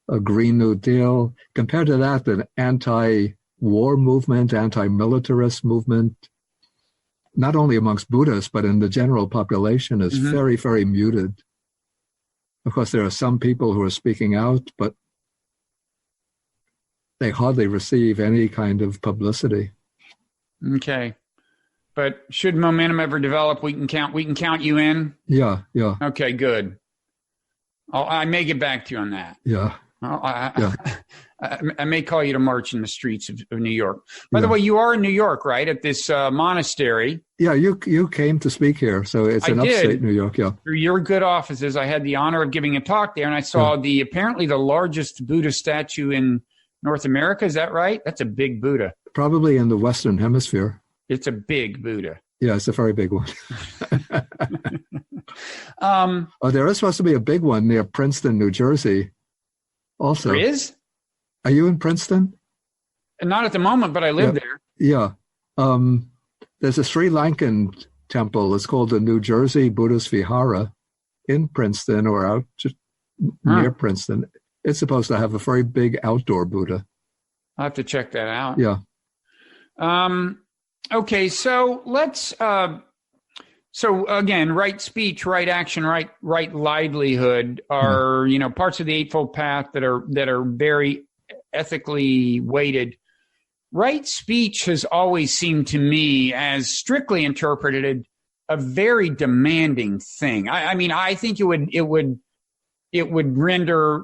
a Green New Deal, compared to that, the anti-war movement, anti-militarist movement, not only amongst Buddhists, but in the general population, is very, very muted. Of course, there are some people who are speaking out, but they hardly receive any kind of publicity. Okay. But should momentum ever develop, we can count you in? Yeah. Okay, good. I may get back to you on that. Yeah. I may call you to march in the streets of New York. By the way, you are in New York, right? At this monastery. Yeah, you came to speak here, so it's in upstate New York. Yeah. Through your good offices, I had the honor of giving a talk there, and I saw apparently the largest Buddha statue in North America. Is that right? That's a big Buddha. Probably in the Western Hemisphere. It's a big Buddha. Yeah, it's a very big one. There is supposed to be a big one near Princeton, New Jersey. Also. There is? Are you in Princeton? Not at the moment, but I live there. Yeah. There's a Sri Lankan temple. It's called the New Jersey Buddhist Vihara in Princeton or out just near Princeton. It's supposed to have a very big outdoor Buddha. I'll have to check that out. Yeah. Okay, so let's So again, right speech, right action, right livelihood are, parts of the Eightfold Path that are very ethically weighted. Right speech has always seemed to me, as strictly interpreted, a very demanding thing. I think it would render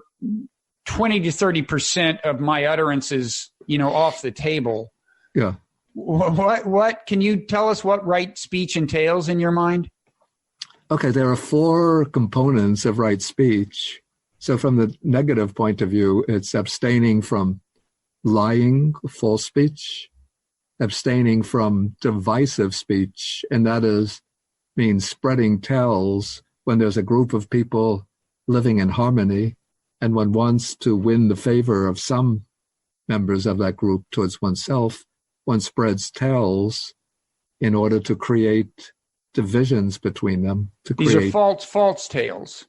20 to 30% of my utterances, off the table. Yeah. What can you tell us what right speech entails in your mind? Okay, there are 4 components of right speech. So from the negative point of view, it's abstaining from lying, false speech, abstaining from divisive speech, and that means spreading tales when there's a group of people living in harmony and one wants to win the favor of some members of that group towards oneself. One spreads tales in order to create divisions between them. These are false tales.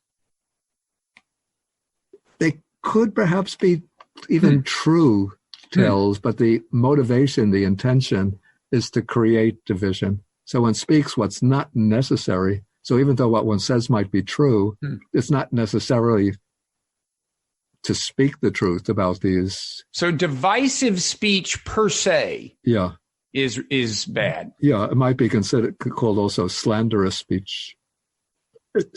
They could perhaps be even true tales, but the motivation, the intention is to create division. So one speaks what's not necessary. So even though what one says might be true, it's not necessarily to speak the truth about these. So divisive speech per se is bad. Yeah, it might be called also slanderous speech.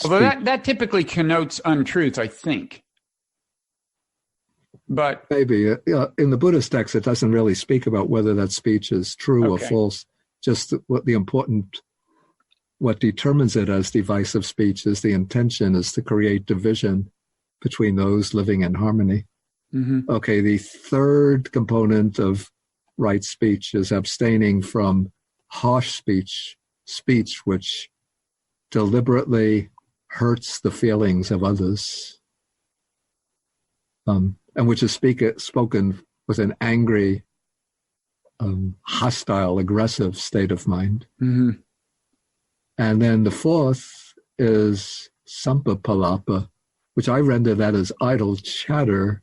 Although that typically connotes untruth, I think. But maybe in the Buddhist text, it doesn't really speak about whether that speech is true or false. Just what determines it as divisive speech is the intention is to create division between those living in harmony. Mm-hmm. Okay, the third component of right speech is abstaining from harsh speech which deliberately hurts the feelings of others, and which is spoken with an angry, hostile, aggressive state of mind. Mm-hmm. And then the fourth is sampapalapa, which I render that as idle chatter,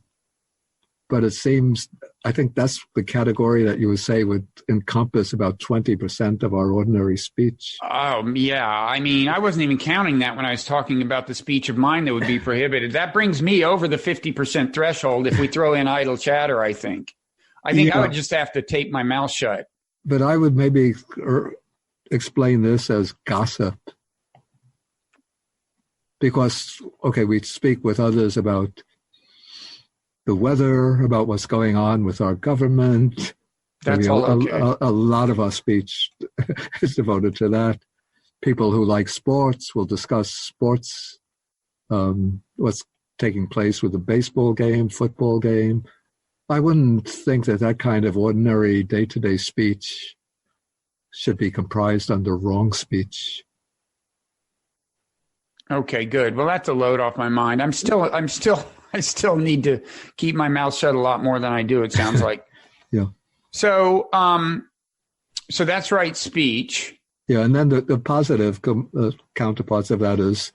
but it seems, I think that's the category that you would say would encompass about 20% of our ordinary speech. Oh, yeah. I wasn't even counting that when I was talking about the speech of mine that would be prohibited. That brings me over the 50% threshold if we throw in idle chatter, I think. I would just have to tape my mouth shut. But I would maybe explain this as gossip. Because, we speak with others about the weather, about what's going on with our government. That's all okay. A lot of our speech is devoted to that. People who like sports will discuss sports, what's taking place with the baseball game, football game. I wouldn't think that kind of ordinary day-to-day speech should be comprised under wrong speech. Okay, good. Well, that's a load off my mind. I still need to keep my mouth shut a lot more than I do, it sounds like. Yeah. So that's right speech. Yeah, and then the positive counterparts of that is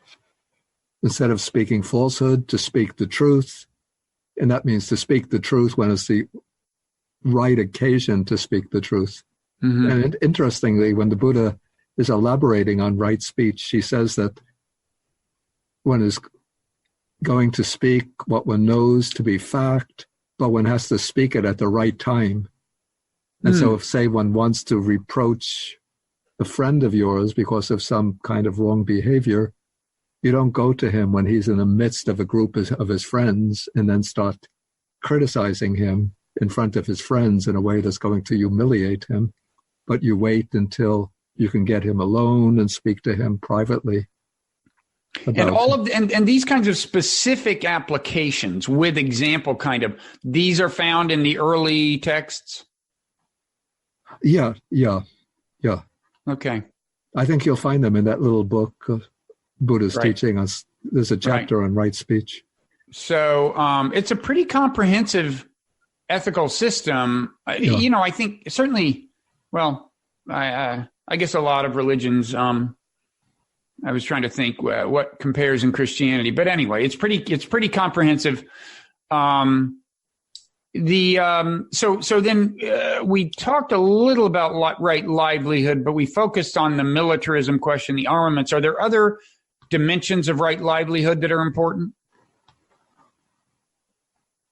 instead of speaking falsehood, to speak the truth. And that means to speak the truth when it's the right occasion to speak the truth. Mm-hmm. And interestingly, when the Buddha is elaborating on right speech, he says that one is going to speak what one knows to be fact, but one has to speak it at the right time. And so if, say, one wants to reproach a friend of yours because of some kind of wrong behavior, you don't go to him when he's in the midst of a group of his friends and then start criticizing him in front of his friends in a way that's going to humiliate him. But you wait until you can get him alone and speak to him privately. And these kinds of specific applications with example these are found in the early texts? Yeah. Okay. I think you'll find them in that little book, Buddha's teaching us. There's a chapter on right speech. So it's a pretty comprehensive ethical system. Yeah. I think certainly, I guess a lot of religions, I was trying to think what compares in Christianity, but anyway, it's pretty comprehensive. then we talked a little about right livelihood, but we focused on the militarism question, the armaments. Are there other dimensions of right livelihood that are important?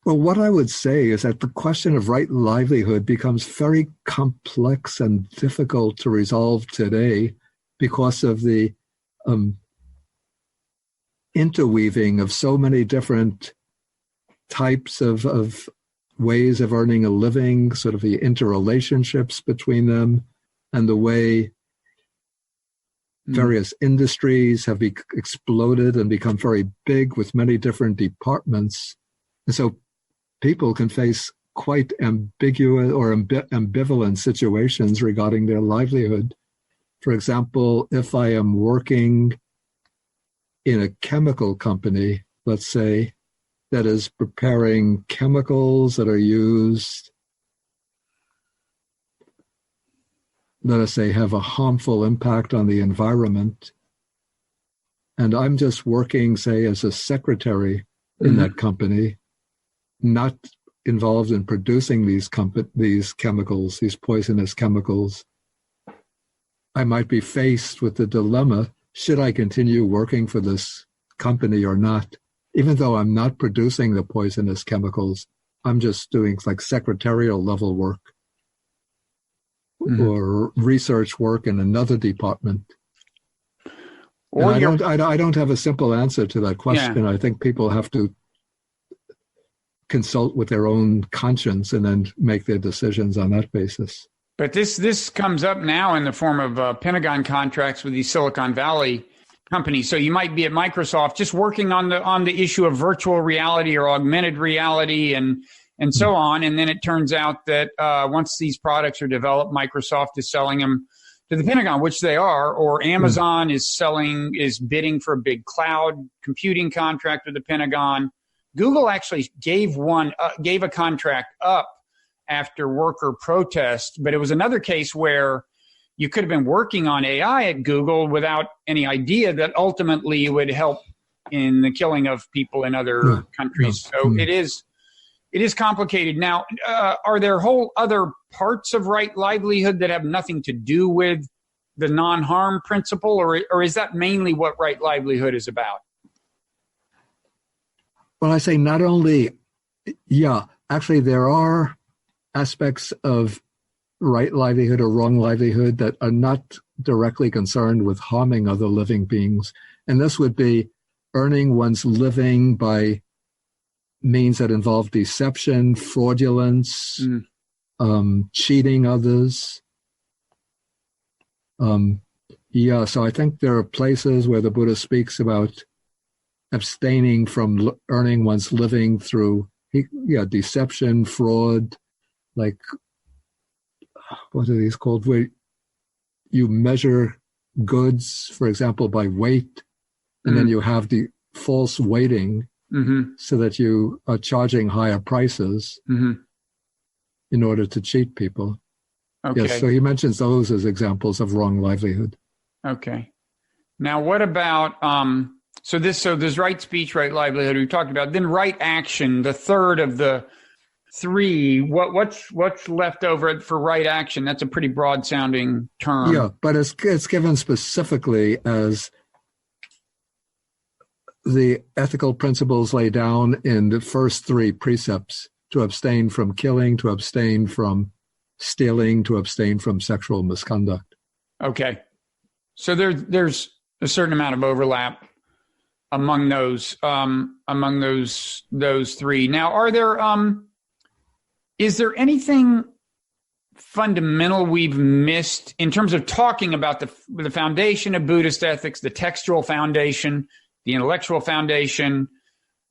Well, what I would say is that the question of right livelihood becomes very complex and difficult to resolve today because of the interweaving of so many different types of ways of earning a living, sort of the interrelationships between them, and the way various industries have exploded and become very big with many different departments. And so people can face quite ambiguous or ambivalent situations regarding their livelihood. For example, if I am working in a chemical company, let's say, that is preparing chemicals that are used, let us say, have a harmful impact on the environment, and I'm just working, say, as a secretary in that company, not involved in producing these chemicals, these poisonous chemicals, I might be faced with the dilemma, should I continue working for this company or not? Even though I'm not producing the poisonous chemicals, I'm just doing like secretarial level work or research work in another department. Or I don't have a simple answer to that question. Yeah. I think people have to consult with their own conscience and then make their decisions on that basis. But this comes up now in the form of Pentagon contracts with these Silicon Valley companies. So you might be at Microsoft just working on the issue of virtual reality or augmented reality and so on. And then it turns out that once these products are developed, Microsoft is selling them to the Pentagon, which they are, or Amazon is bidding for a big cloud computing contract with the Pentagon. Google actually gave a contract up after worker protest, but it was another case where you could have been working on AI at Google without any idea that ultimately it would help in the killing of people in other countries. So it is complicated. Now, are there whole other parts of right livelihood that have nothing to do with the non-harm principle, or is that mainly what right livelihood is about? Well, I say not only, actually there are aspects of right livelihood or wrong livelihood that are not directly concerned with harming other living beings. And this would be earning one's living by means that involve deception, fraudulence, cheating others. So I think there are places where the Buddha speaks about abstaining from earning one's living through deception, fraud, like, what are these called? Where you measure goods, for example, by weight, and then you have the false weighting so that you are charging higher prices in order to cheat people. Okay. Yes, so he mentions those as examples of wrong livelihood. Okay. Now, what about so there's right speech, right livelihood we talked about, then right action, the third of the three. What's left over for right action? That's a pretty broad sounding term. Yeah, but it's given specifically as the ethical principles laid down in the first three precepts: to abstain from killing, to abstain from stealing, to abstain from sexual misconduct. Okay. So there's a certain amount of overlap among those three. Now, are there is there anything fundamental we've missed in terms of talking about the foundation of Buddhist ethics, the textual foundation, the intellectual foundation,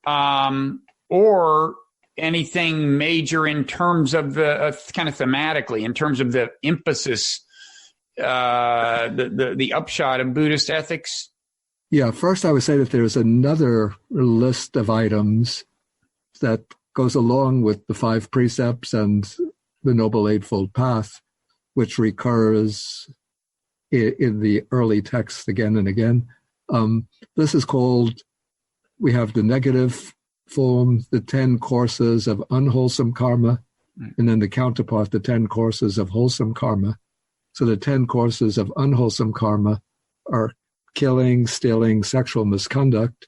or anything major in terms of the kind of thematically, in terms of the emphasis, the upshot of Buddhist ethics? Yeah, first I would say that there's another list of items that goes along with the 5 precepts and the Noble Eightfold Path, which recurs in the early texts again and again. This is called, we have the negative form the 10 courses of unwholesome karma, and then the counterpart, the 10 courses of wholesome karma. So the 10 courses of unwholesome karma are killing, stealing, sexual misconduct.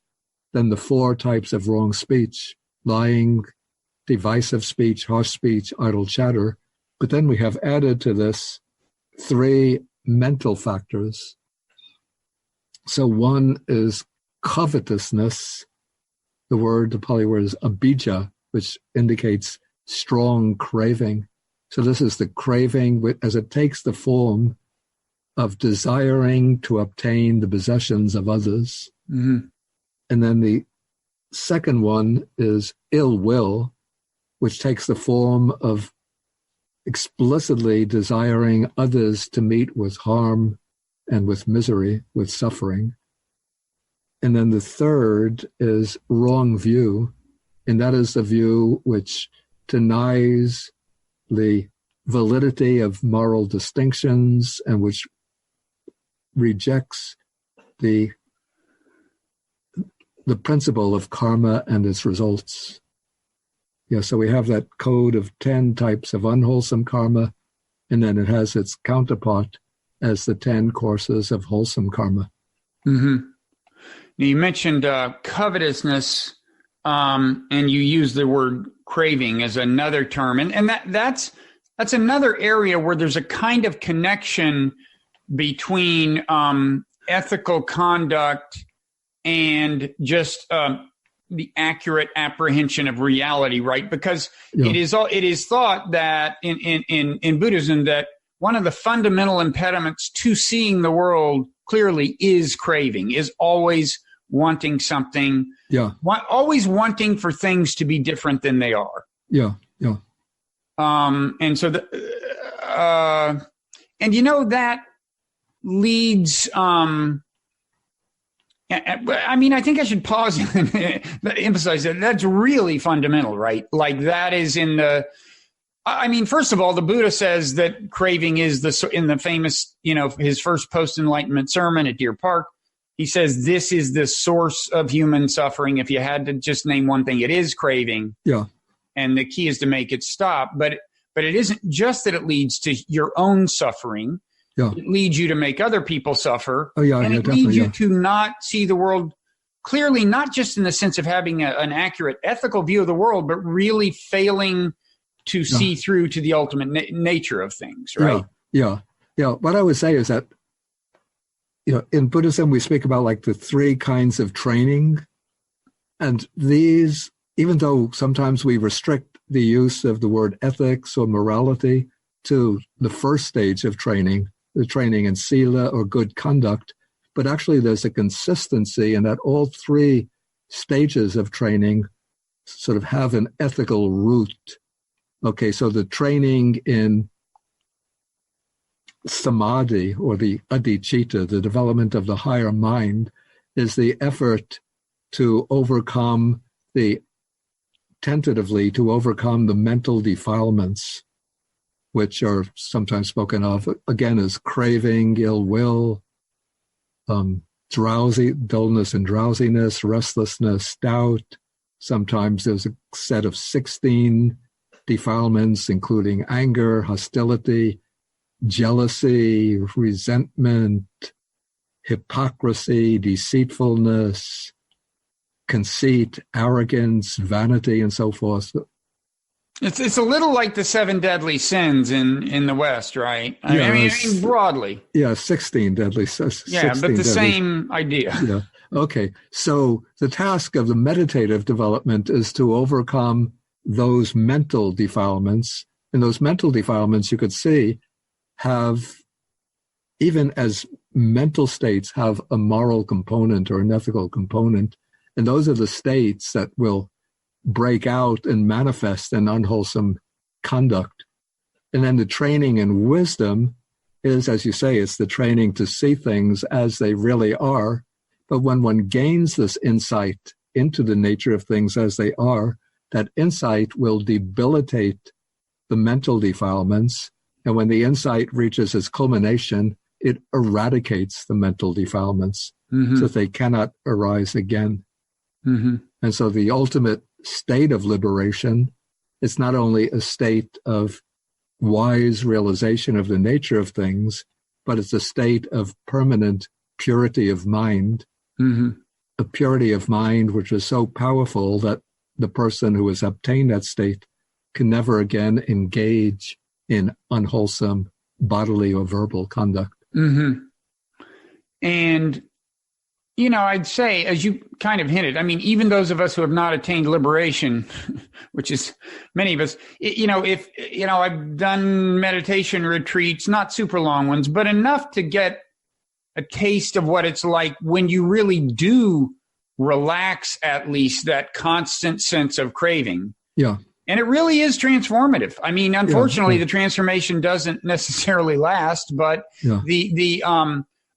Then the 4 types of wrong speech: lying, divisive speech, harsh speech, idle chatter. But then we have added to this 3 mental factors. So one is covetousness. The Pali word is abhijja, which indicates strong craving. So this is the craving as it takes the form of desiring to obtain the possessions of others. Mm-hmm. And then the second one is ill will, which takes the form of explicitly desiring others to meet with harm and with misery, with suffering. And then the third is wrong view, and that is the view which denies the validity of moral distinctions and which rejects the principle of karma and its results. Yeah, so we have that code of 10 types of unwholesome karma, and then it has its counterpart as the 10 courses of wholesome karma. Mm-hmm. Now you mentioned covetousness, and you used the word craving as another term, and that's another area where there's a kind of connection between ethical conduct and just the accurate apprehension of reality, right? Because it is thought that in Buddhism that one of the fundamental impediments to seeing the world clearly is craving, is always wanting something, always wanting for things to be different than they are. Yeah. And so and you know that leads. I mean, I think I should pause and emphasize that that's really fundamental, right? Like that is in the. I mean, first of all, the Buddha says that craving is in the famous, his first post-enlightenment sermon at Deer Park. He says this is the source of human suffering. If you had to just name one thing, it is craving. Yeah. And the key is to make it stop. But it isn't just that it leads to your own suffering. Yeah. It leads you to make other people suffer. Oh, yeah, and it leads you to not see the world clearly, not just in the sense of having an accurate ethical view of the world, but really failing to see through to the ultimate nature of things, right? Yeah. What I would say is that, in Buddhism, we speak about like the 3 kinds of training. And these, even though sometimes we restrict the use of the word ethics or morality to the first stage of training, the training in sila or good conduct, but actually there's a consistency in that all 3 stages of training sort of have an ethical root. Okay, so the training in samadhi or the adhicitta, the development of the higher mind, is the effort to overcome tentatively to overcome the mental defilements, which are sometimes spoken of, again, as craving, ill will, dullness and drowsiness, restlessness, doubt. Sometimes there's a set of 16 defilements, including anger, hostility, jealousy, resentment, hypocrisy, deceitfulness, conceit, arrogance, vanity, and so forth. It's a little like the 7 deadly sins in the West, right? I mean, broadly. Yeah, 16 deadly sins. Yeah, but the same idea. Yeah. Okay. So the task of the meditative development is to overcome those mental defilements. And those mental defilements, you could see, have, even as mental states, have a moral component or an ethical component. And those are the states that will break out and manifest in unwholesome conduct. And then the training in wisdom is, as you say, it's the training to see things as they really are. But when one gains this insight into the nature of things as they are, that insight will debilitate the mental defilements. And when the insight reaches its culmination, it eradicates the mental defilements so that they cannot arise again. Mm-hmm. And so the ultimate state of liberation. It's not only a state of wise realization of the nature of things, but it's a state of permanent purity of mind, a purity of mind which is so powerful that the person who has obtained that state can never again engage in unwholesome bodily or verbal conduct. And, I'd say, as you kind of hinted, I mean, even those of us who have not attained liberation, which is many of us, if I've done meditation retreats, not super long ones, but enough to get a taste of what it's like when you really do relax at least that constant sense of craving. Yeah. And it really is transformative. I mean, unfortunately, the transformation doesn't necessarily last, but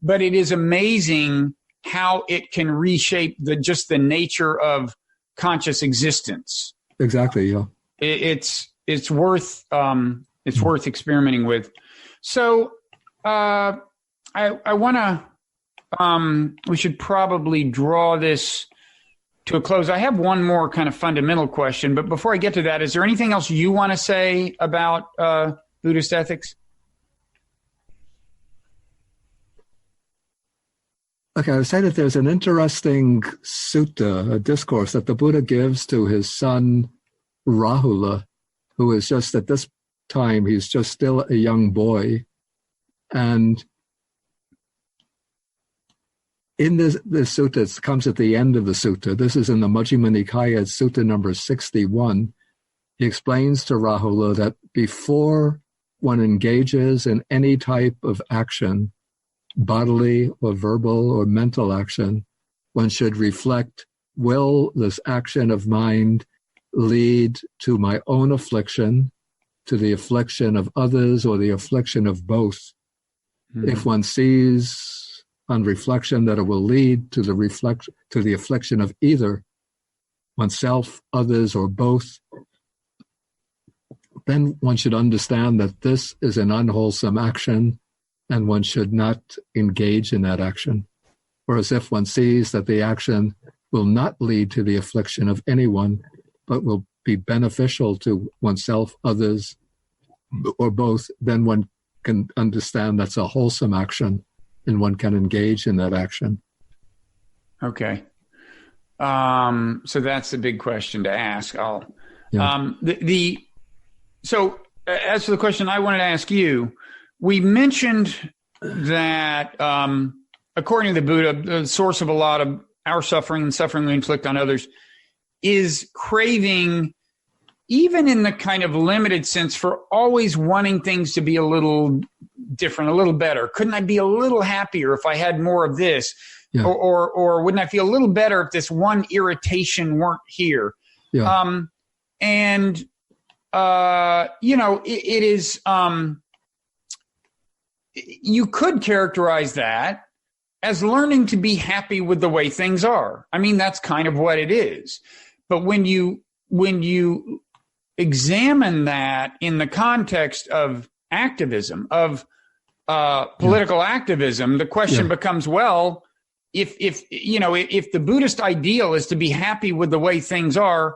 but it is amazing how it can reshape just the nature of conscious existence. Exactly. Yeah. It's worth experimenting with. So I want to. We should probably draw this to a close. I have one more kind of fundamental question, but before I get to that, is there anything else you want to say about Buddhist ethics? Okay, I would say that there's an interesting sutta, a discourse that the Buddha gives to his son Rahula, who is just at this time, he's just still a young boy. And in this sutta, it comes at the end of the sutta. This is in the Majjhima Nikaya, sutta number 61. He explains to Rahula that before one engages in any type of action, bodily or verbal or mental action, one should reflect, will this action of mind lead to my own affliction, to the affliction of others, or the affliction of both? If one sees on reflection that it will lead to the affliction of either oneself, others, or both, then one should understand that this is an unwholesome action and one should not engage in that action. Whereas if one sees that the action will not lead to the affliction of anyone, but will be beneficial to oneself, others, or both, then one can understand that's a wholesome action and one can engage in that action. Okay. So that's the big question to ask. So as for the question I wanted to ask you, we mentioned that according to the Buddha, the source of a lot of our suffering and suffering we inflict on others is craving, even in the kind of limited sense, for always wanting things to be a little different, a little better. Couldn't I be a little happier if I had more of this? Yeah. Or wouldn't I feel a little better if this one irritation weren't here? Yeah. It is, you could characterize that as learning to be happy with the way things are. I mean, that's kind of what it is. But when you examine that in the context of activism, of political activism, the question becomes, well, if the Buddhist ideal is to be happy with the way things are,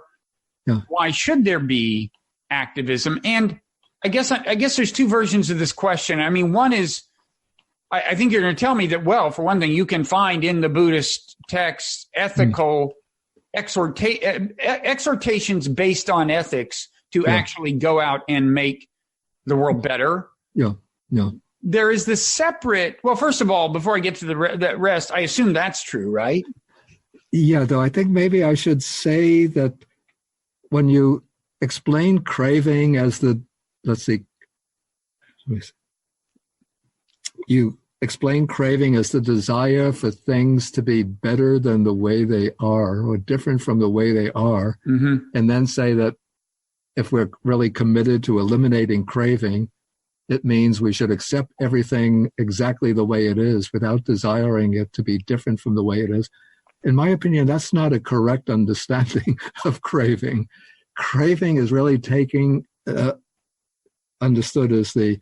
why should there be activism? And I guess there's two versions of this question. I mean, one is, I think you're going to tell me that, well, for one thing, you can find in the Buddhist texts ethical exhortations based on ethics to actually go out and make the world better. Yeah. There is this separate, well, first of all, before I get to that rest, I assume that's true, right? Yeah, though I think maybe I should say that when you explain craving as you explain craving as the desire for things to be better than the way they are or different from the way they are, and then say that if we're really committed to eliminating craving, it means we should accept everything exactly the way it is without desiring it to be different from the way it is. In my opinion, that's not a correct understanding of craving. Craving is really understood as the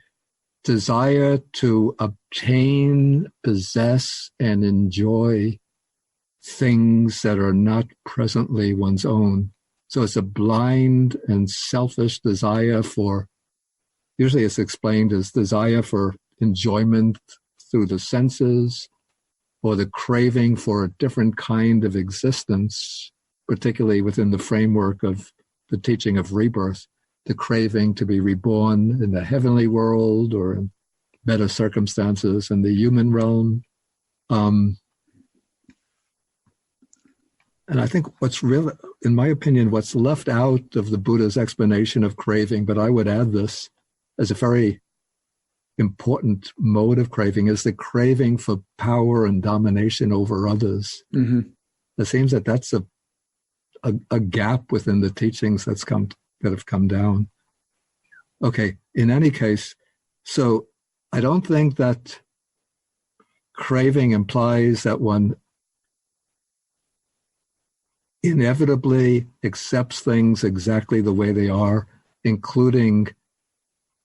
desire to obtain, possess, and enjoy things that are not presently one's own. So it's a blind and selfish desire for, usually it's explained as desire for enjoyment through the senses, or the craving for a different kind of existence, particularly within the framework of the teaching of rebirth, the craving to be reborn in the heavenly world or in better circumstances in the human realm. And I think what's really, in my opinion, what's left out of the Buddha's explanation of craving, but I would add this as a very important mode of craving, is the craving for power and domination over others. Mm-hmm. It seems that that's a gap within the teachings that have come down. Okay, in any case, so I don't think that craving implies that one inevitably accepts things exactly the way they are, including,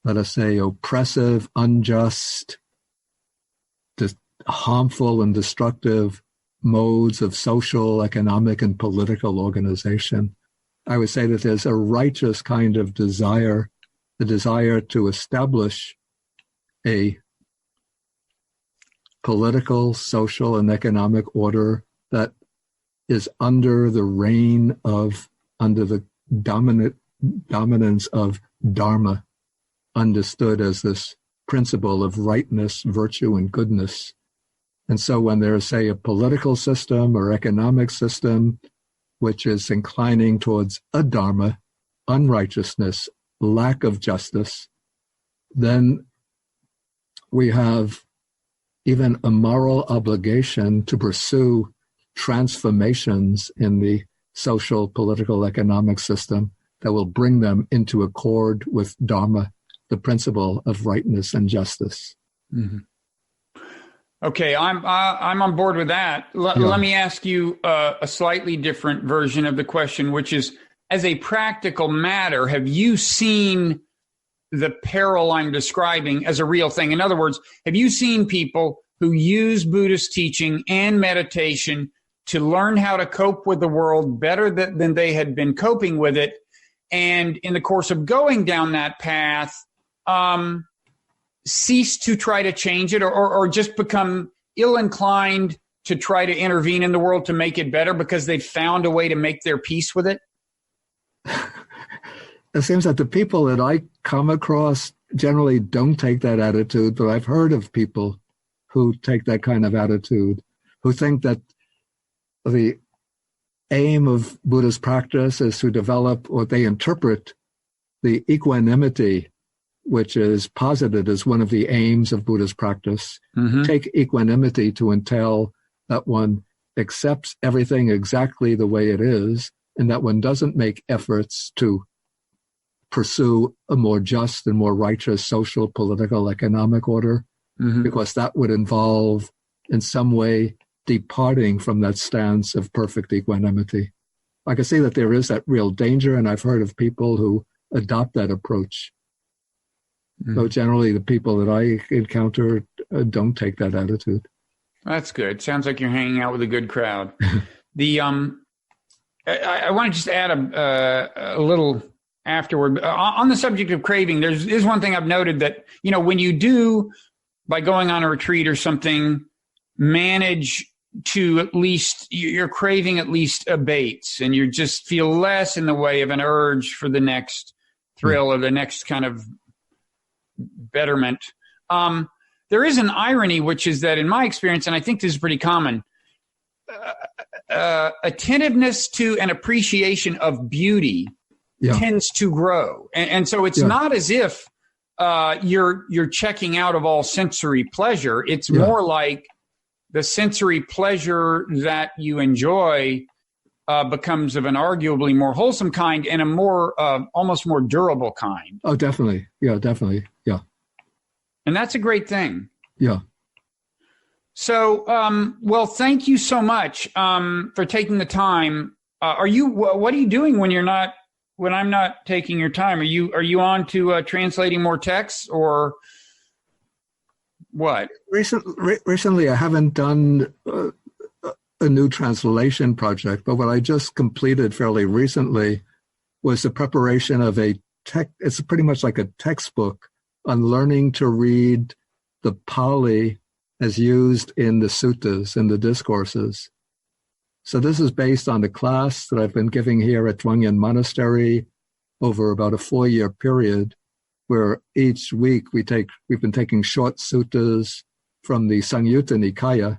let us say, oppressive, unjust, harmful and destructive modes of social, economic, and political organization. I would say that there's a righteous kind of desire, the desire to establish a political, social, and economic order that is under the dominance of Dharma, understood as this principle of rightness, virtue, and goodness. And so when there's, say, a political system or economic system which is inclining towards adharma, unrighteousness, lack of justice, then we have even a moral obligation to pursue transformations in the social, political, economic system that will bring them into accord with Dharma, the principle of rightness and justice. Mm-hmm. Okay, I'm on board with that. Let me ask you a slightly different version of the question, which is, as a practical matter, have you seen the peril I'm describing as a real thing? In other words, have you seen people who use Buddhist teaching and meditation to learn how to cope with the world better than they had been coping with it, and in the course of going down that path, cease to try to change it, or just become ill-inclined to try to intervene in the world to make it better because they've found a way to make their peace with it? It seems that the people that I come across generally don't take that attitude, but I've heard of people who take that kind of attitude, who think that the aim of Buddhist practice is to develop what they interpret the equanimity, which is posited as one of the aims of Buddhist practice. Mm-hmm. Take equanimity to entail that one accepts everything exactly the way it is, and that one doesn't make efforts to pursue a more just and more righteous social, political, economic order, mm-hmm. because that would involve in some way departing from that stance of perfect equanimity. I can see that there is that real danger, and I've heard of people who adopt that approach. Mm-hmm. So generally the people that I encounter don't take that attitude. That's good. Sounds like you're hanging out with a good crowd. I want to just add a little afterward. On the subject of craving, there's one thing I've noted that, when you do, by going on a retreat or something, manage to at least, your craving at least abates, and you just feel less in the way of an urge for the next thrill or the next kind of betterment. There is an irony, which is that in my experience, and I think this is pretty common, attentiveness to and appreciation of beauty tends to grow. And so it's not as if you're checking out of all sensory pleasure. It's more like the sensory pleasure that you enjoy becomes of an arguably more wholesome kind and a more almost more durable kind. Oh, definitely. Yeah, definitely. Yeah. And that's a great thing. Yeah. So, well, thank you so much for taking the time. What are you doing when I'm not taking your time? Are you on to translating more texts or what? Recently, I haven't done a new translation project, but what I just completed fairly recently was the preparation of it's pretty much like a textbook on learning to read the Pali as used in the suttas and the discourses. So this is based on the class that I've been giving here at Chuang Monastery over about a 4-year period, where each week we've been taking short suttas from the Samyutta Nikaya,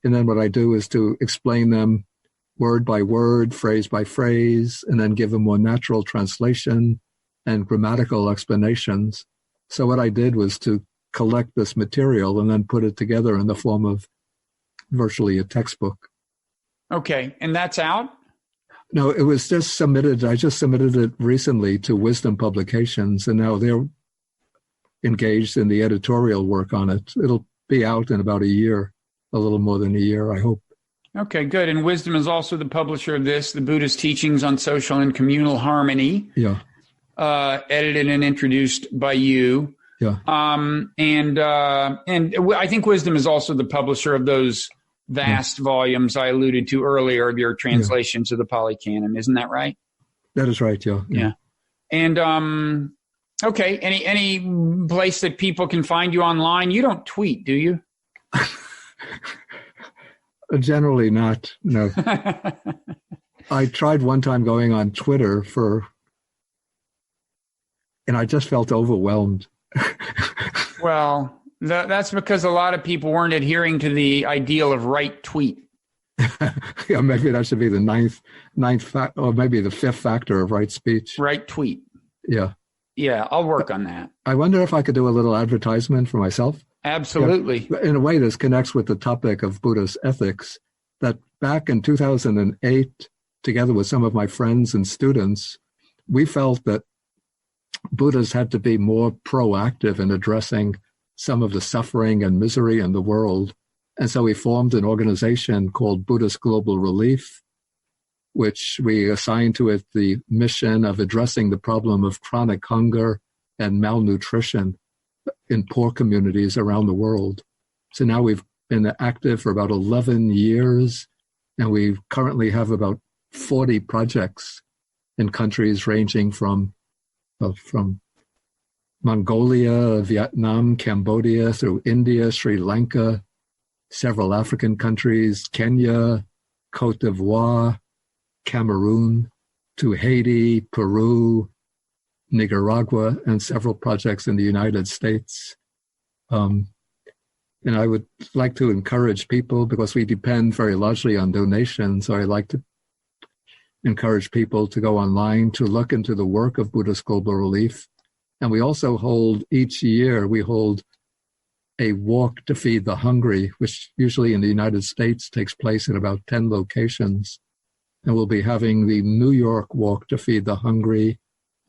and then what I do is to explain them word by word, phrase by phrase, and then give a more natural translation and grammatical explanations. So what I did was to collect this material and then put it together in the form of virtually a textbook. Okay, and that's out? No, it was just submitted. I just submitted it recently to Wisdom Publications, and now they're engaged in the editorial work on it. It'll be out in about a year, a little more than a year, I hope. Okay, good. And Wisdom is also the publisher of this, the Buddhist Teachings on Social and Communal Harmony. Yeah. Edited and introduced by you. Yeah. And I think Wisdom is also the publisher of those vast volumes I alluded to earlier of your translations of the Pali Canon. Isn't that right? That is right, yeah. And okay, any place that people can find you online? You don't tweet, do you? Generally not, no. I tried one time going on Twitter and I just felt overwhelmed. Well, that's because a lot of people weren't adhering to the ideal of right tweet. Yeah, maybe that should be the ninth or maybe the fifth factor of right speech. Right tweet. Yeah. Yeah, I'll work on that. I wonder if I could do a little advertisement for myself. Absolutely. Yeah. In a way, this connects with the topic of Buddhist ethics, that back in 2008, together with some of my friends and students, we felt that Buddhists had to be more proactive in addressing some of the suffering and misery in the world. And so we formed an organization called Buddhist Global Relief, which we assigned to it the mission of addressing the problem of chronic hunger and malnutrition in poor communities around the world. So now we've been active for about 11 years, and we currently have about 40 projects in countries ranging from Mongolia, Vietnam, Cambodia, through India, Sri Lanka, several African countries, Kenya, Cote d'Ivoire, Cameroon, to Haiti, Peru, Nicaragua, and several projects in the United States. And I would like to encourage people, because we depend very largely on donations, so I like to encourage people to go online to look into the work of Buddhist Global Relief. And we also each year a walk to feed the hungry, which usually in the United States takes place at about 10 locations. And we'll be having the New York Walk to Feed the Hungry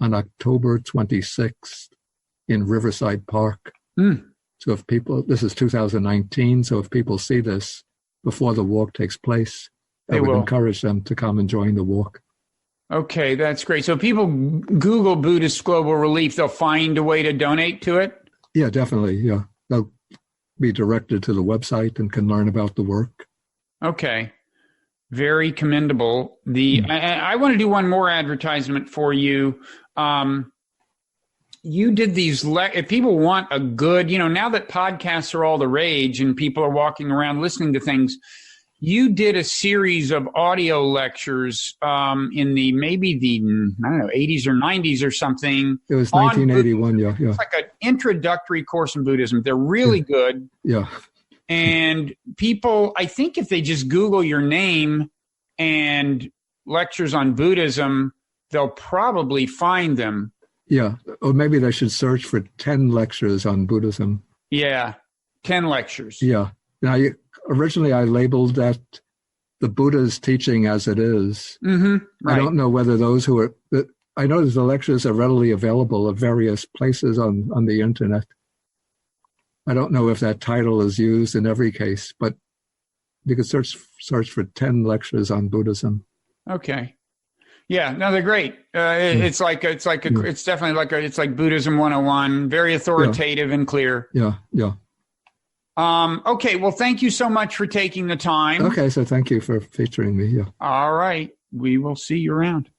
on October 26th in Riverside Park. So if people, this is 2019, so if people see this before the walk takes place, I would encourage them to come and join the walk. Okay, that's great. So if people Google Buddhist Global Relief, they'll find a way to donate to it? Yeah, definitely, yeah. They'll be directed to the website and can learn about the work. Okay. Very commendable. I want to do one more advertisement for you. You did these, if people want a good, now that podcasts are all the rage and people are walking around listening to things, you did a series of audio lectures in the 80s or 90s or something. It was 1981, yeah. It's like an introductory course in Buddhism. They're really good. Yeah. And people, I think if they just Google your name and lectures on Buddhism, they'll probably find them. Yeah. Or maybe they should search for 10 lectures on Buddhism. Yeah. 10 lectures. Yeah. Now, originally I labeled that the Buddha's teaching as it is. Mm-hmm. Right. I don't know whether I know the lectures are readily available at various places on the internet. I don't know if that title is used in every case, but you could search for 10 lectures on Buddhism. Okay. Yeah, no, they're great. It's like Buddhism 101, very authoritative and clear. Yeah. Okay, well, thank you so much for taking the time. Okay, so thank you for featuring me. Yeah. All right. We will see you around.